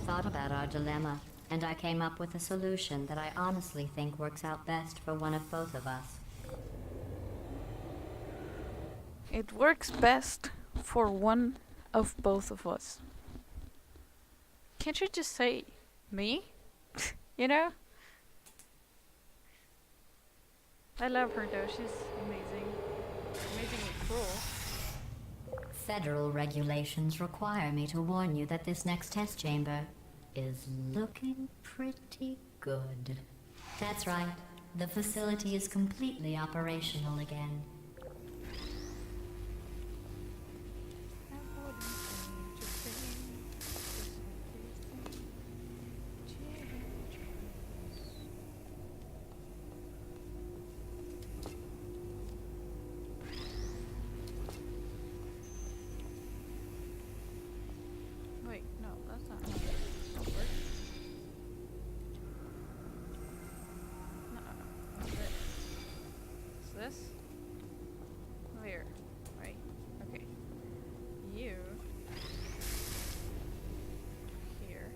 thought about our dilemma, and I came up with a solution that I honestly think works out best for one of both of us. It works best for one of both of us. Can't you just say me? You know? I love her though, she's amazing. Amazingly cool. Federal regulations require me to warn you that this next test chamber is looking pretty good. That's right. The facility is completely operational again. Wait, no, that's not how that works. No, what's this? Is this? Where? Right. Okay. You. Here.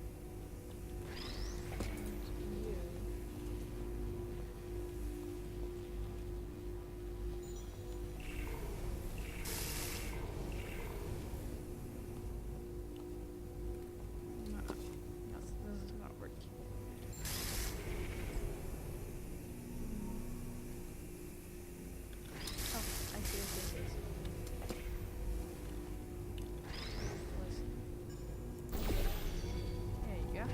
And you. No, this is not working. Oh, I see what this is. There you go.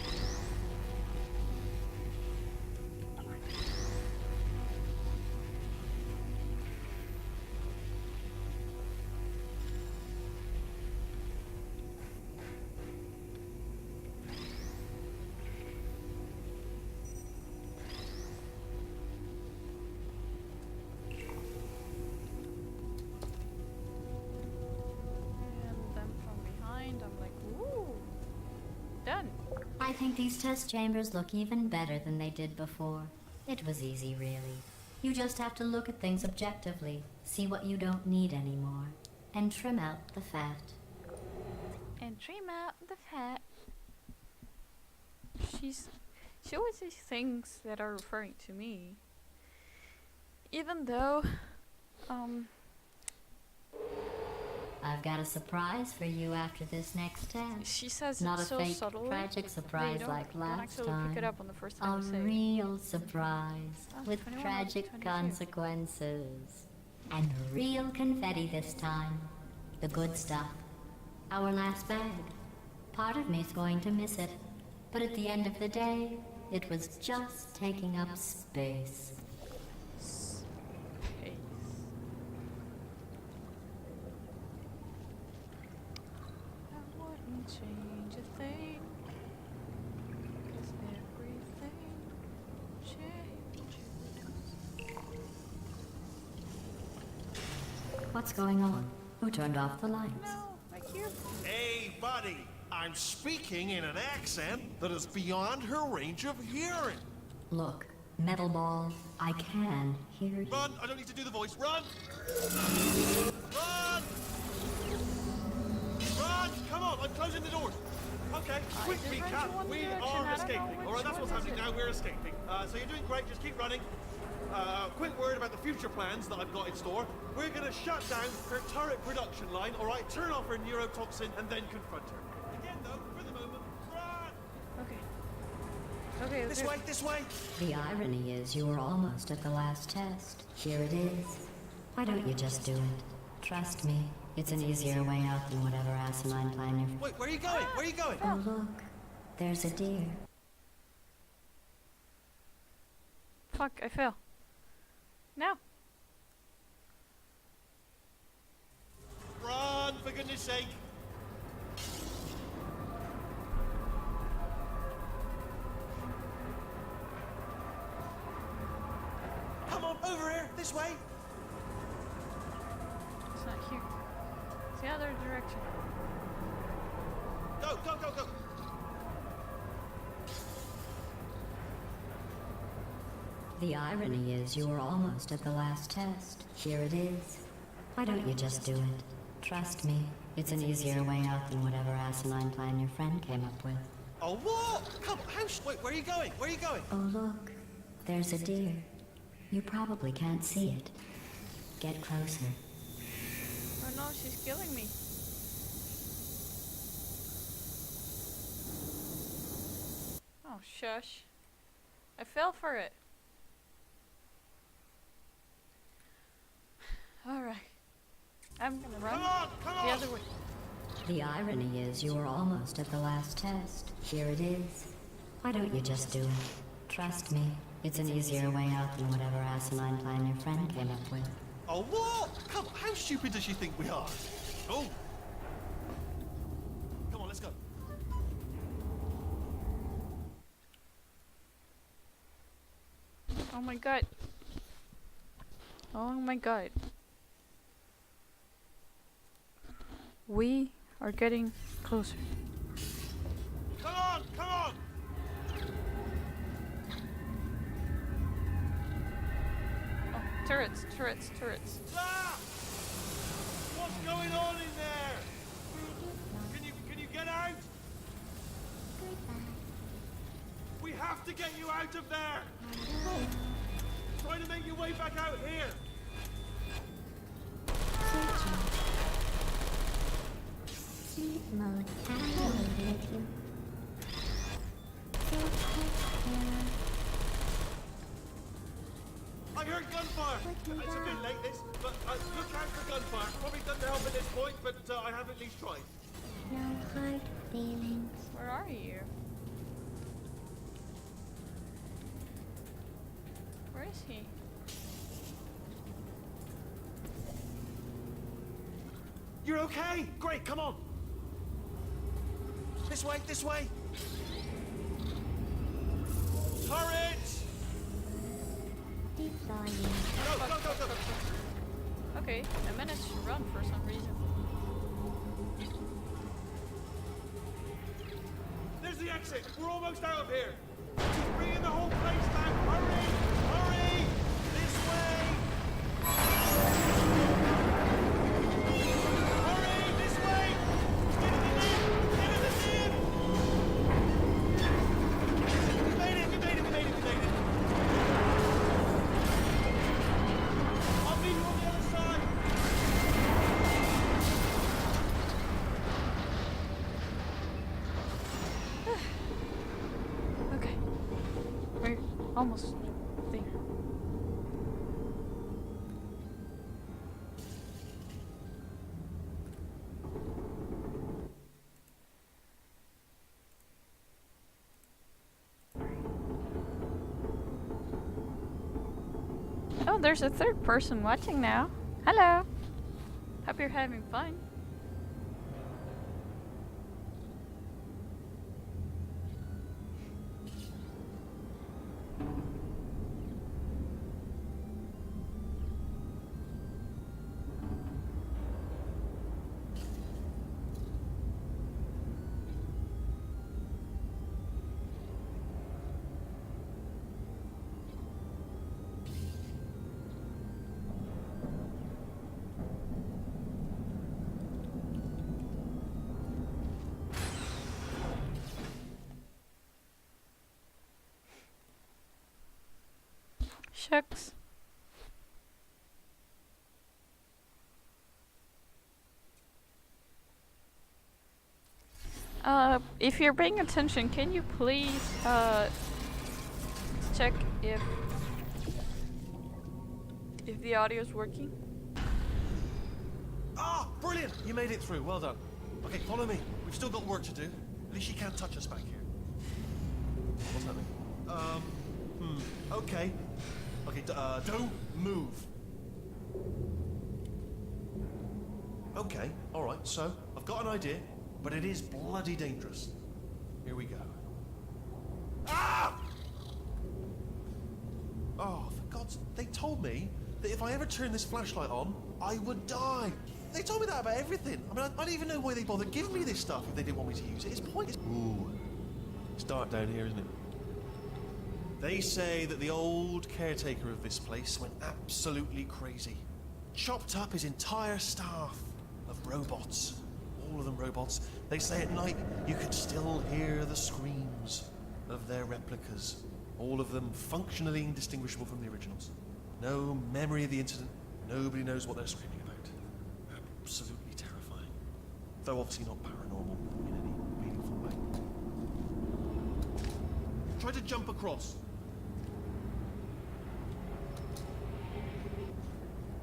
And then from behind, I'm like, ooh, done. I think these test chambers look even better than they did before. It was easy, really. You just have to look at things objectively, see what you don't need anymore, and trim out the fat. And trim out the fat. She always says things that are referring to me. Even though, I've got a surprise for you after this next test. she says Not it a so fake, subtly. tragic that surprise you don't, like don't last actually time. pick it up on the first A time you say it. real surprise Oh, with 21 tragic 22. consequences. And real confetti this time. The good stuff. Our last bag. Part of me's going to miss it. But at the end of the day, it was just taking up space. Space. I wouldn't change a thing. 'Cause everything changes. What's going on? Who turned off the lights? No, like you. Hey, buddy, I'm speaking in an accent that is beyond her range of hearing. Look, Metal Ball, I can hear you. Run! I don't need to do the voice. Run! Run! Run! Come on, I'm closing the doors. Okay, quick did run recap. to one We direction, I are don't know escaping. which All right, that's one what's is happening it. now. We're escaping. So you're doing great. Just keep running. Quick word about the future plans that I've got in store. We're going to shut down her turret production line, all right? Turn off her neurotoxin and then confront her. Again, though, for the moment, run! Okay. Okay, This okay. way, this way. The irony is you were almost at the last test. Here it is. Why don't you just do it? Trust me, it's an easier way out than whatever asinine plan you're... Wait, where are you going? Where are you going? Oh, look. There's a deer. Fuck, I fell. No. Run, for goodness sake. Come on, over here, this way. It's not here. It's the other direction. Go, go, go, go. The irony is you were almost at the last test. Here it is. Why don't you just do it? Trust me, it's an easier way out than whatever asinine plan your friend came up with. Oh, what? Come on, wait, where are you going? Where are you going? Oh, look. There's a deer. You probably can't see it. Get closer. Oh no, she's killing me. Oh, shush. I fell for it. Alright. I'm gonna run the other way. The irony is you were almost at the last test. Here it is. Why don't you just do it? Trust me, it's an easier way out than whatever asinine plan your friend came up with. Oh, what? Come on, how stupid does she think we are? Oh! Come on, let's go. Oh my god. Oh my god. We are getting closer. Come on, come on! Oh, turrets, turrets, turrets. Ah! What's going on in there? Can you get out? We have to get you out of there! Try to make your way back out here! Sleep mode activated. I heard gunfire! It's a bit late this, but look out for gunfire. Probably doesn't help at this point, but I have at least tried. No hard feelings. Where are you? Where is he? You're okay? Great, come on! This way, this way! Turret! Deploying. Go! Okay, I managed to run for some reason. There's the exit! We're almost out of here! Just bringing the whole place down! Hurry! Hurry! This way! Hurry! This way! Get in the lid! Get in the lid! We made it! We made it! We made it! We made it! I'll meet you on the other side! Okay. We're almost there. Oh, there's a third person watching now. Hello. Hope you're having fun. Shucks. If you're paying attention, can you please check if the audio is working? Ah, brilliant! You made it through. Well done. Okay, follow me. We've still got work to do. At least she can't touch us back here. What's happening? Okay. Okay, don't move. Okay, alright, so I've got an idea, but it is bloody dangerous. Here we go. Ah! Oh, for God's sake, they told me that if I ever turn this flashlight on, I would die. They told me that about everything. I mean, I don't even know why they bothered giving me this stuff if they didn't want me to use it. It's pointless. Ooh. It's dark down here, isn't it? They say that the old caretaker of this place went absolutely crazy. Chopped up his entire staff of robots, all all of them robots. They say at night you can still hear the screams of their replicas. All of them functionally indistinguishable from the originals. No memory of the incident. Nobody knows what they're screaming about. Absolutely terrifying. Though obviously not paranormal in any meaningful way. Try to jump across.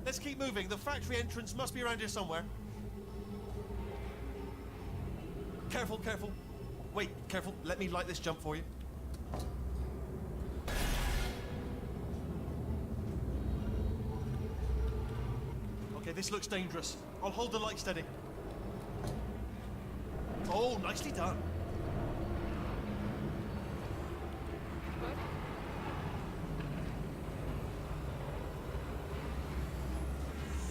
Let's keep moving. The factory entrance must be around here somewhere. Careful, careful. Wait, careful. Let me light this jump for you. Okay, this looks dangerous. I'll hold the light steady. Oh, nicely done. What?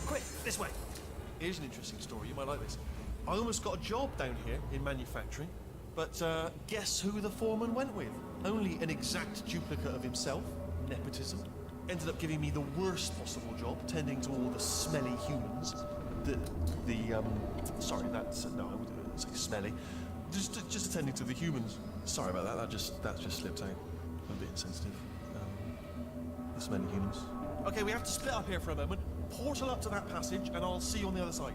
Quick, this way. Here's an interesting story. You might like this. I almost got a job down here in manufacturing, but guess who the foreman went with? Only an exact duplicate of himself. Nepotism. Ended up giving me the worst possible job, tending to all the smelly humans. Sorry, that's no, I wouldn't say smelly. Just attending to the humans. Sorry about that. That just slipped out. I'm a bit insensitive. The smelly humans. Okay, we have to split up here for a moment. Portal up to that passage, and I'll see you on the other side.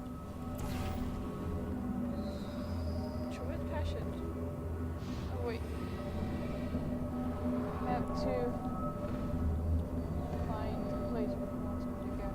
What passage? Oh wait. I have to find the place where he wants me to go.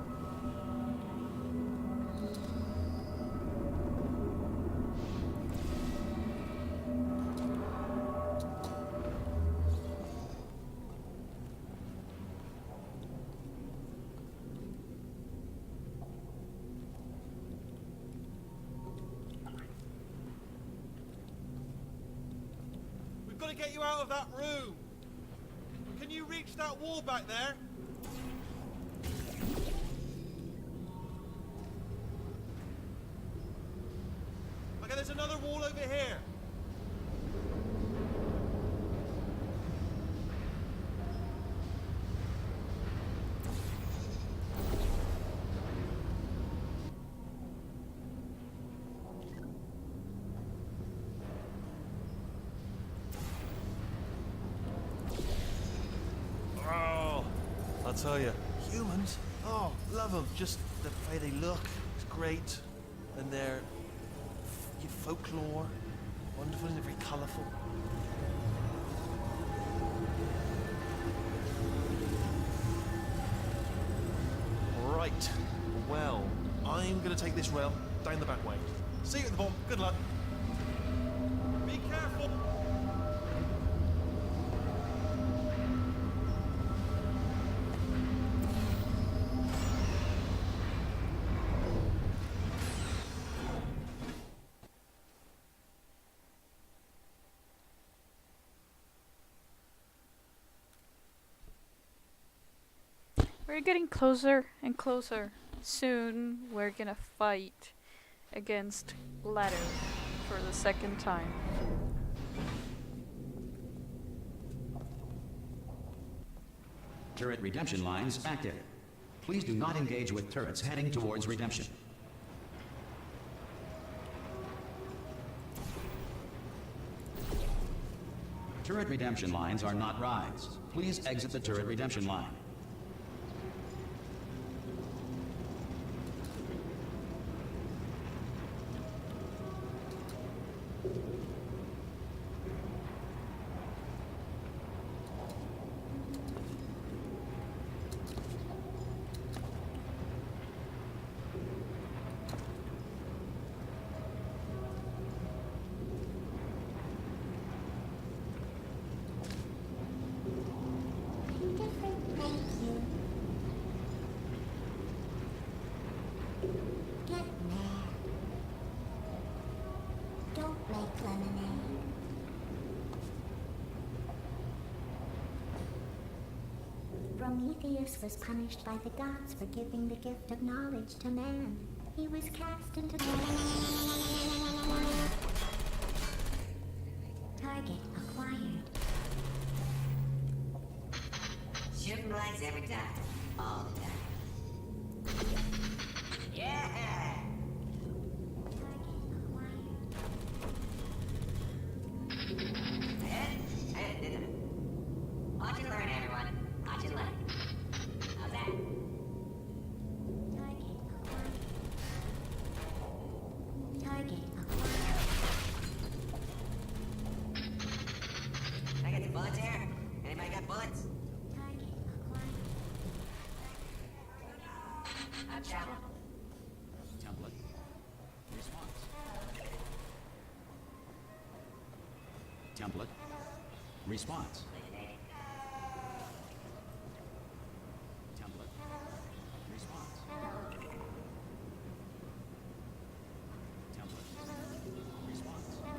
We've got to get you out of that room. Can you reach that wall back there? Okay, there's another wall over here. Oh, I'll tell you, humans, oh, love them. Just the way they look is great. And their folklore, wonderful, isn't it? Very colourful. Right, well, I'm going to take this rail down the back way. See you at the bottom. Good luck. Be careful. We're getting closer and closer. Soon we're gonna fight against Ladder for the second time. Turret redemption lines active. Please do not engage with turrets heading towards redemption. Turret redemption lines are not rides. Please exit the turret redemption line. Different places. Get mad. Don't make lemonade. Prometheus was punished by the gods for giving the gift of knowledge to man. He was cast into target acquired. Shooting lights every time. All the time. Yeah! Target acquired. Watch out. Template. Response. Template. Response. Template. Response. Template. Response.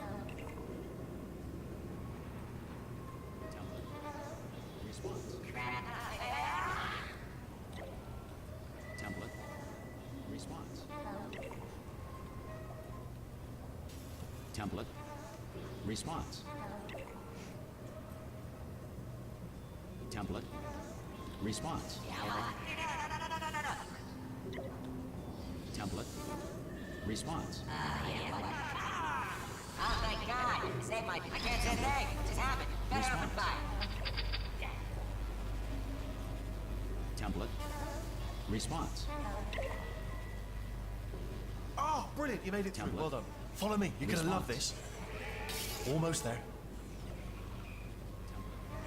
Template. Response. Template. Response. Template. Response. Template. Response. Template. Response. Oh, thank God. Save my... I can't say anything. It just happened. Better open fire. Template. Response. Oh, brilliant. You made it through. Template. Well done. Follow me. You're going to love this. Almost there.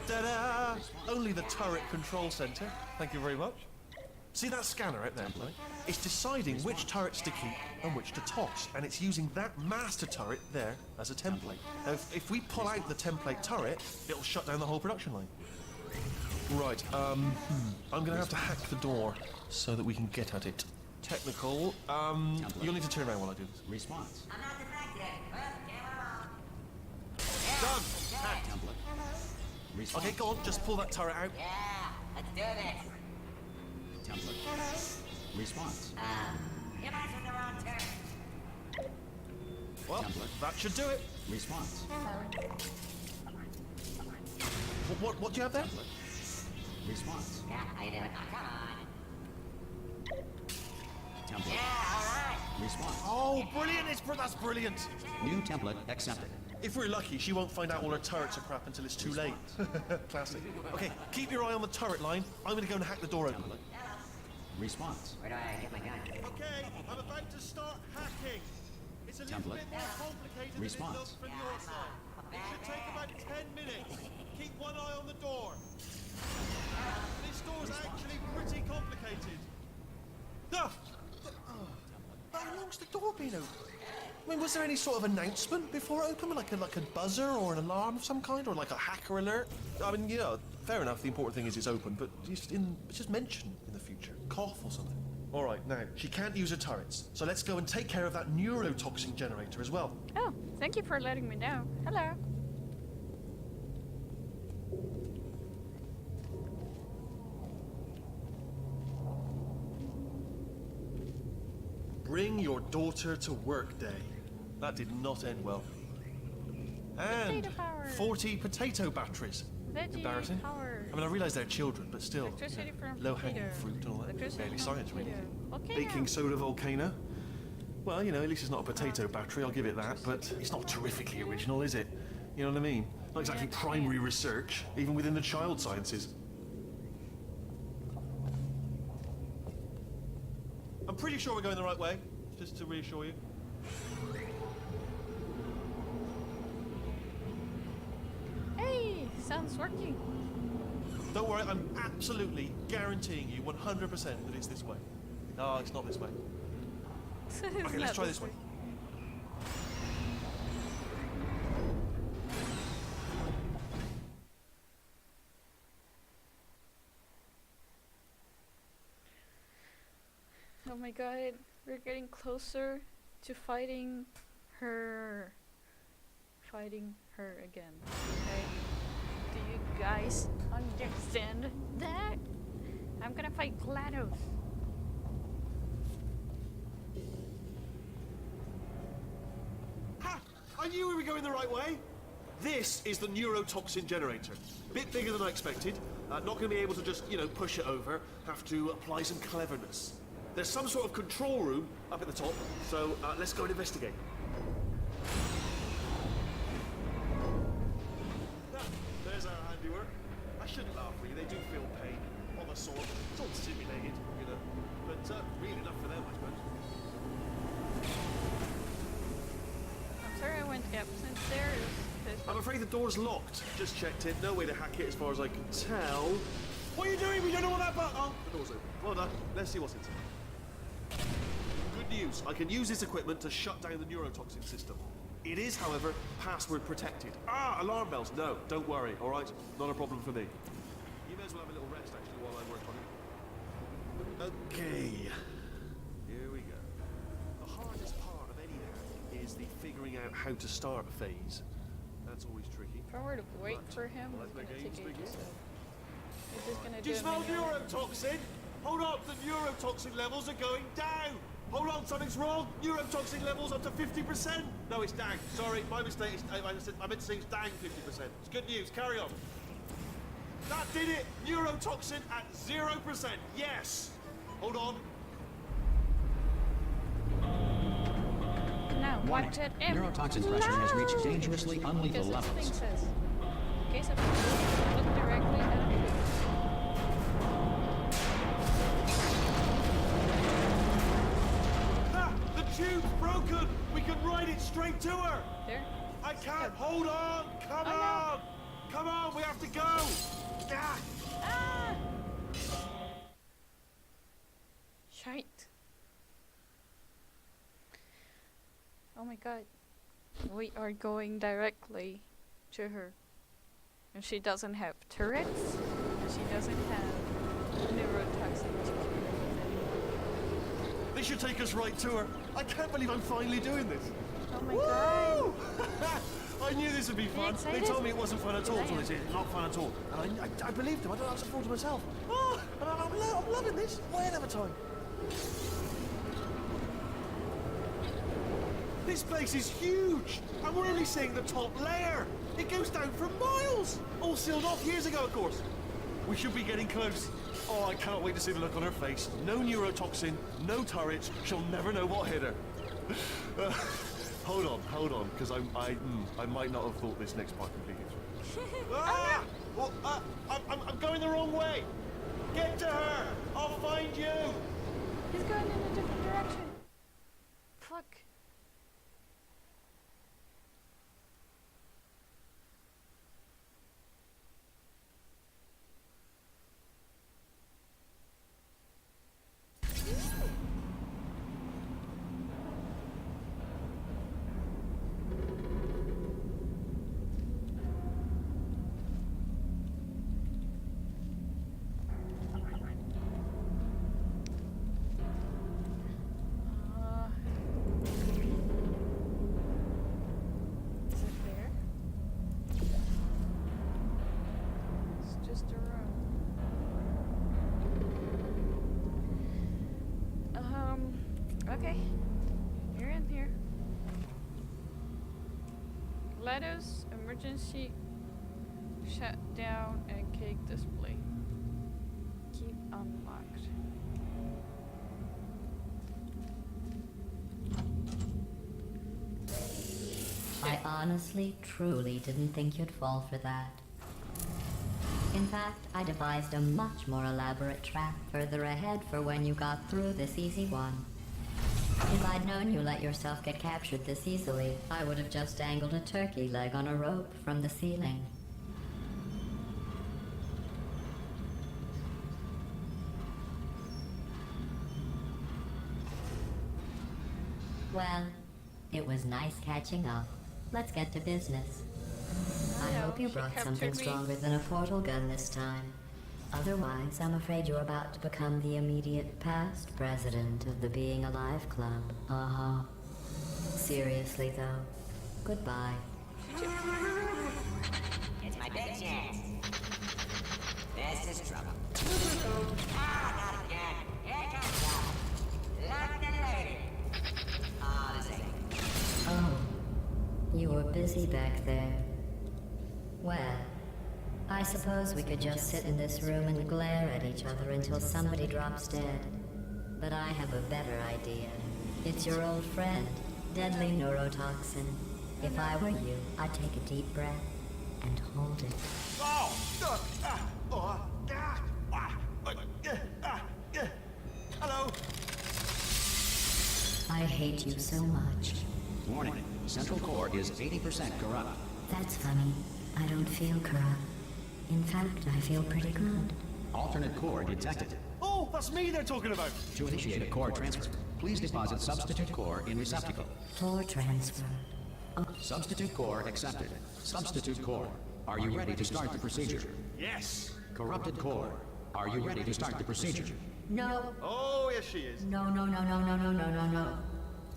Ta-da! Only the turret control center. Thank you very much. See that scanner right there? Template. It's deciding which turrets to keep and which to toss, and it's using that master turret there as a template. Now, if we pull out the template turret, it'll shut down the whole production line. Right, I'm gonna have to hack the door so that we can get at it. Technical, you'll need to turn around while I do this. Response. I'm not defected. Well, camera Done! on. Hacked. Template. Response. Okay, go on, just pull that turret out. Yeah, let's do this. Template. Response. You might have the wrong turn. Well, Template. that should do it. Response. What do you have there? Response. Yeah, I do it. Oh, come on. Template. Yeah, all right. Response. Oh, brilliant! That's brilliant. New template accepted. If we're lucky, she won't find out all her turrets are crap until it's too late. Classic. Okay, keep your eye on the turret line. I'm gonna go and hack the door open. Template. Response. Where do I get my gun? Okay, I'm about to start hacking. It's a little Template. bit more complicated Response. than it looks from your side. It should take about 10 minutes. Keep one eye on the door. This door's actually pretty complicated. Ah! How long's the door been open? I mean, was there any sort of announcement before it opened, like a buzzer or an alarm of some kind, or like a hacker alert? I mean, you know, fair enough. The important thing is it's open, but just mention in the future, cough or something. All right, now she can't use her turrets, so let's go and take care of that neurotoxin generator as well. Oh, thank you for letting me know. Hello. Bring your daughter to work day. That did not end well. And Potato power. 40 potato batteries. Veggie Embarrassing. power. I mean, I realise they're children, but still, Electricity from low-hanging potato. fruit and all that. Electricity Barely from science, really. potato. Okay. Baking soda volcano. Well, you know, at least it's not a potato battery, I'll give it that, but it's not terrifically original, is it? You know what I mean? Not exactly primary research, even within the child sciences. I'm pretty sure we're going the right way, just to reassure you. Hey, sounds working. Don't worry, I'm absolutely guaranteeing you 100% that it's this way. No, it's not this way. Okay, let's try this way. Oh my god, we're getting closer to fighting her again. Okay? Do you guys understand that? I'm gonna fight GLaDOS. Ha! I knew we were going the right way. This is the neurotoxin generator. Bit bigger than I expected. Not going to be able to just, push it over. Have to apply some cleverness. There's some sort of control room up at the top, so let's go and investigate. There's our handiwork. I shouldn't laugh, really. They do feel pain, of a sort. It's all simulated, but really enough for them, I suppose. I'm sorry I went up since there is this. I'm afraid the door's locked. Just checked it. No way to hack it as far as I can tell. What are you doing? We don't know what that button. Oh, the door's open. Well done. Let's see what's inside. news. I can use this equipment to shut down the neurotoxin system. It is, however, password protected. Ah, alarm bells. No, don't worry, all right? Not a problem for me. You may as well have a little rest, actually, while I work on it. Okay. Here we go. The hardest part of any hack is the figuring out how to start a phase. That's always tricky. If I were to wait But for him, let it's the gonna games take ages. begin. He's just gonna Do you do smell a mini- neurotoxin? Hold up, the neurotoxin levels are going down. Hold on, something's wrong. Neurotoxin levels up to 50%. No, it's down. Sorry, my mistake. I meant to say it's down 50%. It's good news. Carry on. That did it. Neurotoxin at 0%. Yes. Hold on. Now, Warning. watch it and Neurotoxin pressure has reached dangerously unlethal because this thing levels. says, in case of food, look directly at a food. Ah, the tube's broken. We can ride it straight to her. There. I can't. Hold on. Come Oh, on. Come on. We have to go. Ah. Ah! Shite. Oh my god. We are going directly to her. And she doesn't have turrets, and she doesn't have neurotoxin to kill anymore. This should take us right to her. I can't believe I'm finally doing this. Oh my god. Woo! I knew this would be fun. They excited? told me it wasn't fun at all. Yes, I So they am. said it's not fun at all. And I believed them. I don't have to fool to myself. Oh, and I'm loving this. Way ahead of a time. This place is huge. And we're only seeing the top layer. It goes down for miles. All sealed off years ago, of course. We should be getting close. Oh, I cannot wait to see the look on her face. No neurotoxin, no turrets. She'll never know what hit her. Hold on, because I might not have thought this next part completely through. Ah! Well, I'm going the wrong way. Get to her. I'll find you. He's going in a different direction. Fuck. Is it there? It's just a room. Okay. You're in here. Letters, emergency, shut down, and cake display. Keep unlocked. I honestly, truly didn't think you'd fall for that. In fact, I devised a much more elaborate trap further ahead for when you got through this easy one. If I'd known you let yourself get captured this easily, I would have just dangled a turkey leg on a rope from the ceiling. Well, it was nice catching up. Let's get to business. I No, hope you she brought something captured me. stronger than a portal gun this time. Otherwise, I'm afraid you're about to become the immediate past president of the Being Alive Club. Uh-huh. Seriously, though. Goodbye. It's my big chance. This is trouble. Ah, not again. Here comes trouble. Like the lady. Ah, this ain't. Oh, you were busy back there. Well, I suppose we could just sit in this room and glare at each other until somebody drops dead. But I have a better idea. It's your old friend, deadly neurotoxin. If I were you, I'd take a deep breath and hold it. Oh! Hello. I hate you so much. Warning. Central core is 80% corrupt. That's funny. I don't feel corrupt. In fact, I feel pretty good. Alternate core detected. Oh, that's me they're talking about. To initiate a core transfer, Please deposit substitute core in receptacle. Core transfer. Substitute core accepted. Substitute core, are you ready to start the procedure? Yes. Corrupted core, are you ready to start the procedure? No. Oh, yes, she is. No.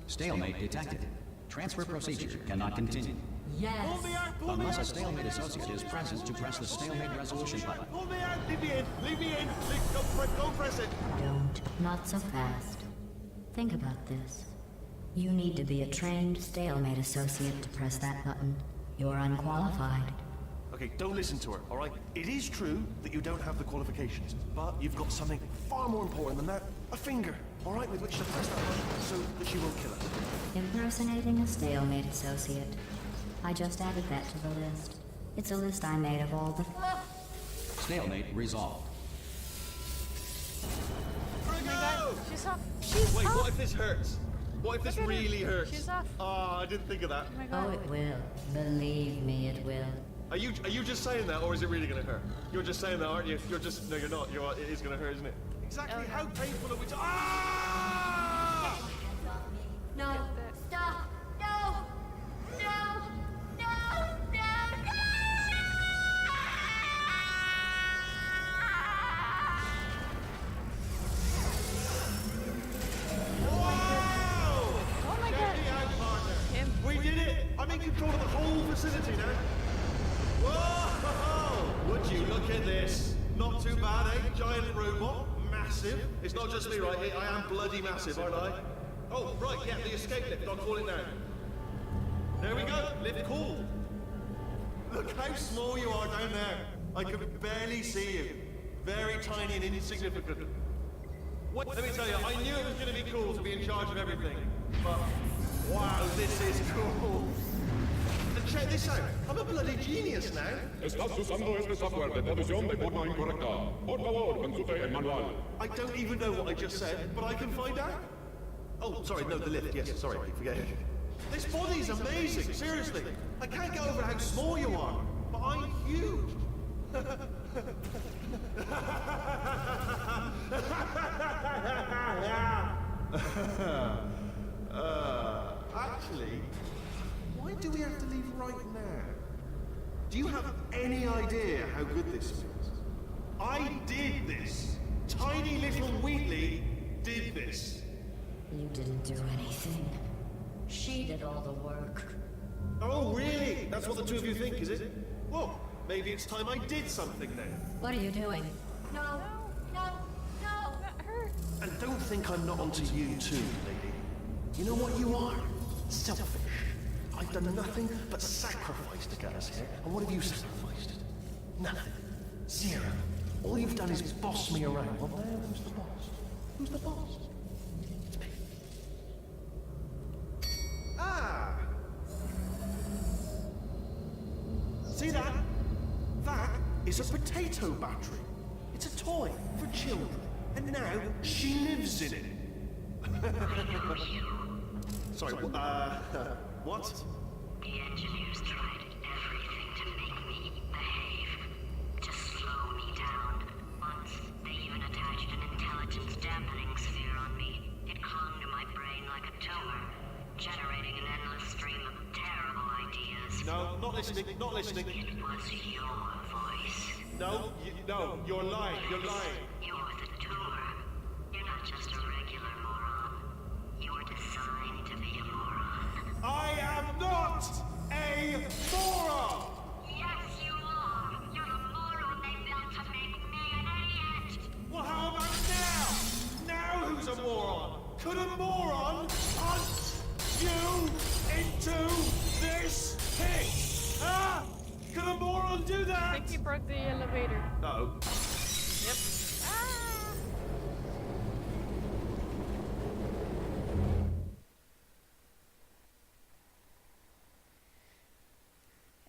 Stalemate detected. Transfer procedure cannot continue. Yes. Pull me out, pull me Unless a out. stalemate associate is present to press the stalemate resolution button. Pull me out, leave me in, leave me in. Don't press it. Don't. Not so fast. Think about this. You need to be a trained stalemate associate to press that button. You're unqualified. Okay, don't listen to her, all right? It is true that you don't have the qualifications, but you've got something far more important than that. A finger, all right, with which to press that button so that she won't kill us. Impersonating a stalemate associate. I just added that to the list. It's a list I made of all the... Stalemate resolved. Oh my god, she's off. She's Wait, off. what if this hurts? What if this Look at her. really hurts? She's off. Oh, I didn't think of that. Oh my Oh, god. it will. Believe me, it will. Are you just saying that, or is it really gonna hurt? You're just saying that, aren't you? You're just... No, you're not. It is gonna hurt, isn't it? Exactly Oh, how no. painful are we to... Ah! No. that. Stop. No. No. Whoa! Oh my Check god. me out, partner. Him. We did it! I'm in control of the whole facility now. Whoa! Would you look at this? Not too bad, eh? Giant robot. Massive. It's not just me, right? I am bloody massive, aren't I? Oh, right, yeah, the escape lift. I'll call it now. There we go. Lift cool. Look how small you are down there. I can barely see you. Very tiny and insignificant. What, let me tell you, I knew it was going to be cool to be in charge of everything. But, wow, this is cool. And check this out. I'm a bloody genius now. Estás usando este software de traducción de forma incorrecta. Por favor, consulte el manual. I don't even know what I just said, but I can find out. Oh, sorry, no, the lift. Yes, sorry, I keep forgetting. This body's amazing, seriously. I can't get over how small you are, but I'm huge. Actually, why do we have to leave right now? Do you have any idea how good this feels? I did this. Tiny little Wheatley did this. You didn't do anything. She did all the work. Oh, really? That's what the two of you think, is it? Well, maybe it's time I did something then. What are you doing? No. Not her. And don't think I'm not onto you too, lady. You know what you are? Selfish. I've done nothing but sacrifice to get us here. And what have you sacrificed? Nothing. Zero. All you've done is boss me around. Well, now who's the boss? Who's the boss? It's me. Ah! See that? That is a potato battery. It's a toy for children. And now she lives in it. Sorry, what? The engineers tried everything to make me behave, to slow me down. Once, they even attached an intelligence dampening sphere on me. It clung to my brain like a tumor, generating an endless stream of terrible ideas. No, not listening, not listening. It was your voice. No, no, you're lying, you're lying. You're the tumor. You're not just a regular moron. You were designed to be a moron. I am not a moron! Yes, you are. You're a moron they built to make me an idiot. Well, how about now? Now who's a moron? Could a moron hunt you into this pit? Ah! Could a moron do I that? think he broke the elevator. Uh-oh. Yep. Ah!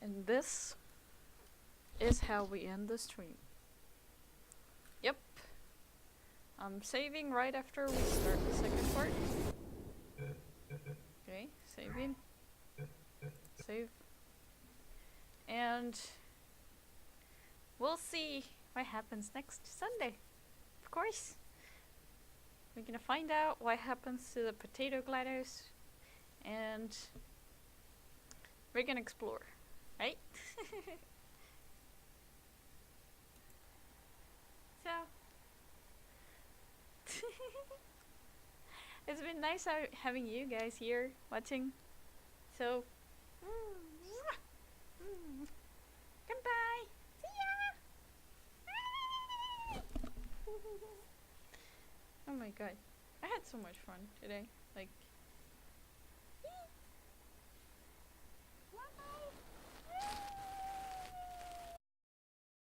And this is how we end the stream. Yep. I'm saving right after we start the second part. Okay, saving. Save. And we'll see what happens next Sunday. Of course. we're gonna find out what happens to the potato gliders, and we're gonna explore, right? So it's been nice having you guys here watching. So goodbye. See ya. Oh my god, I had so much fun today. Like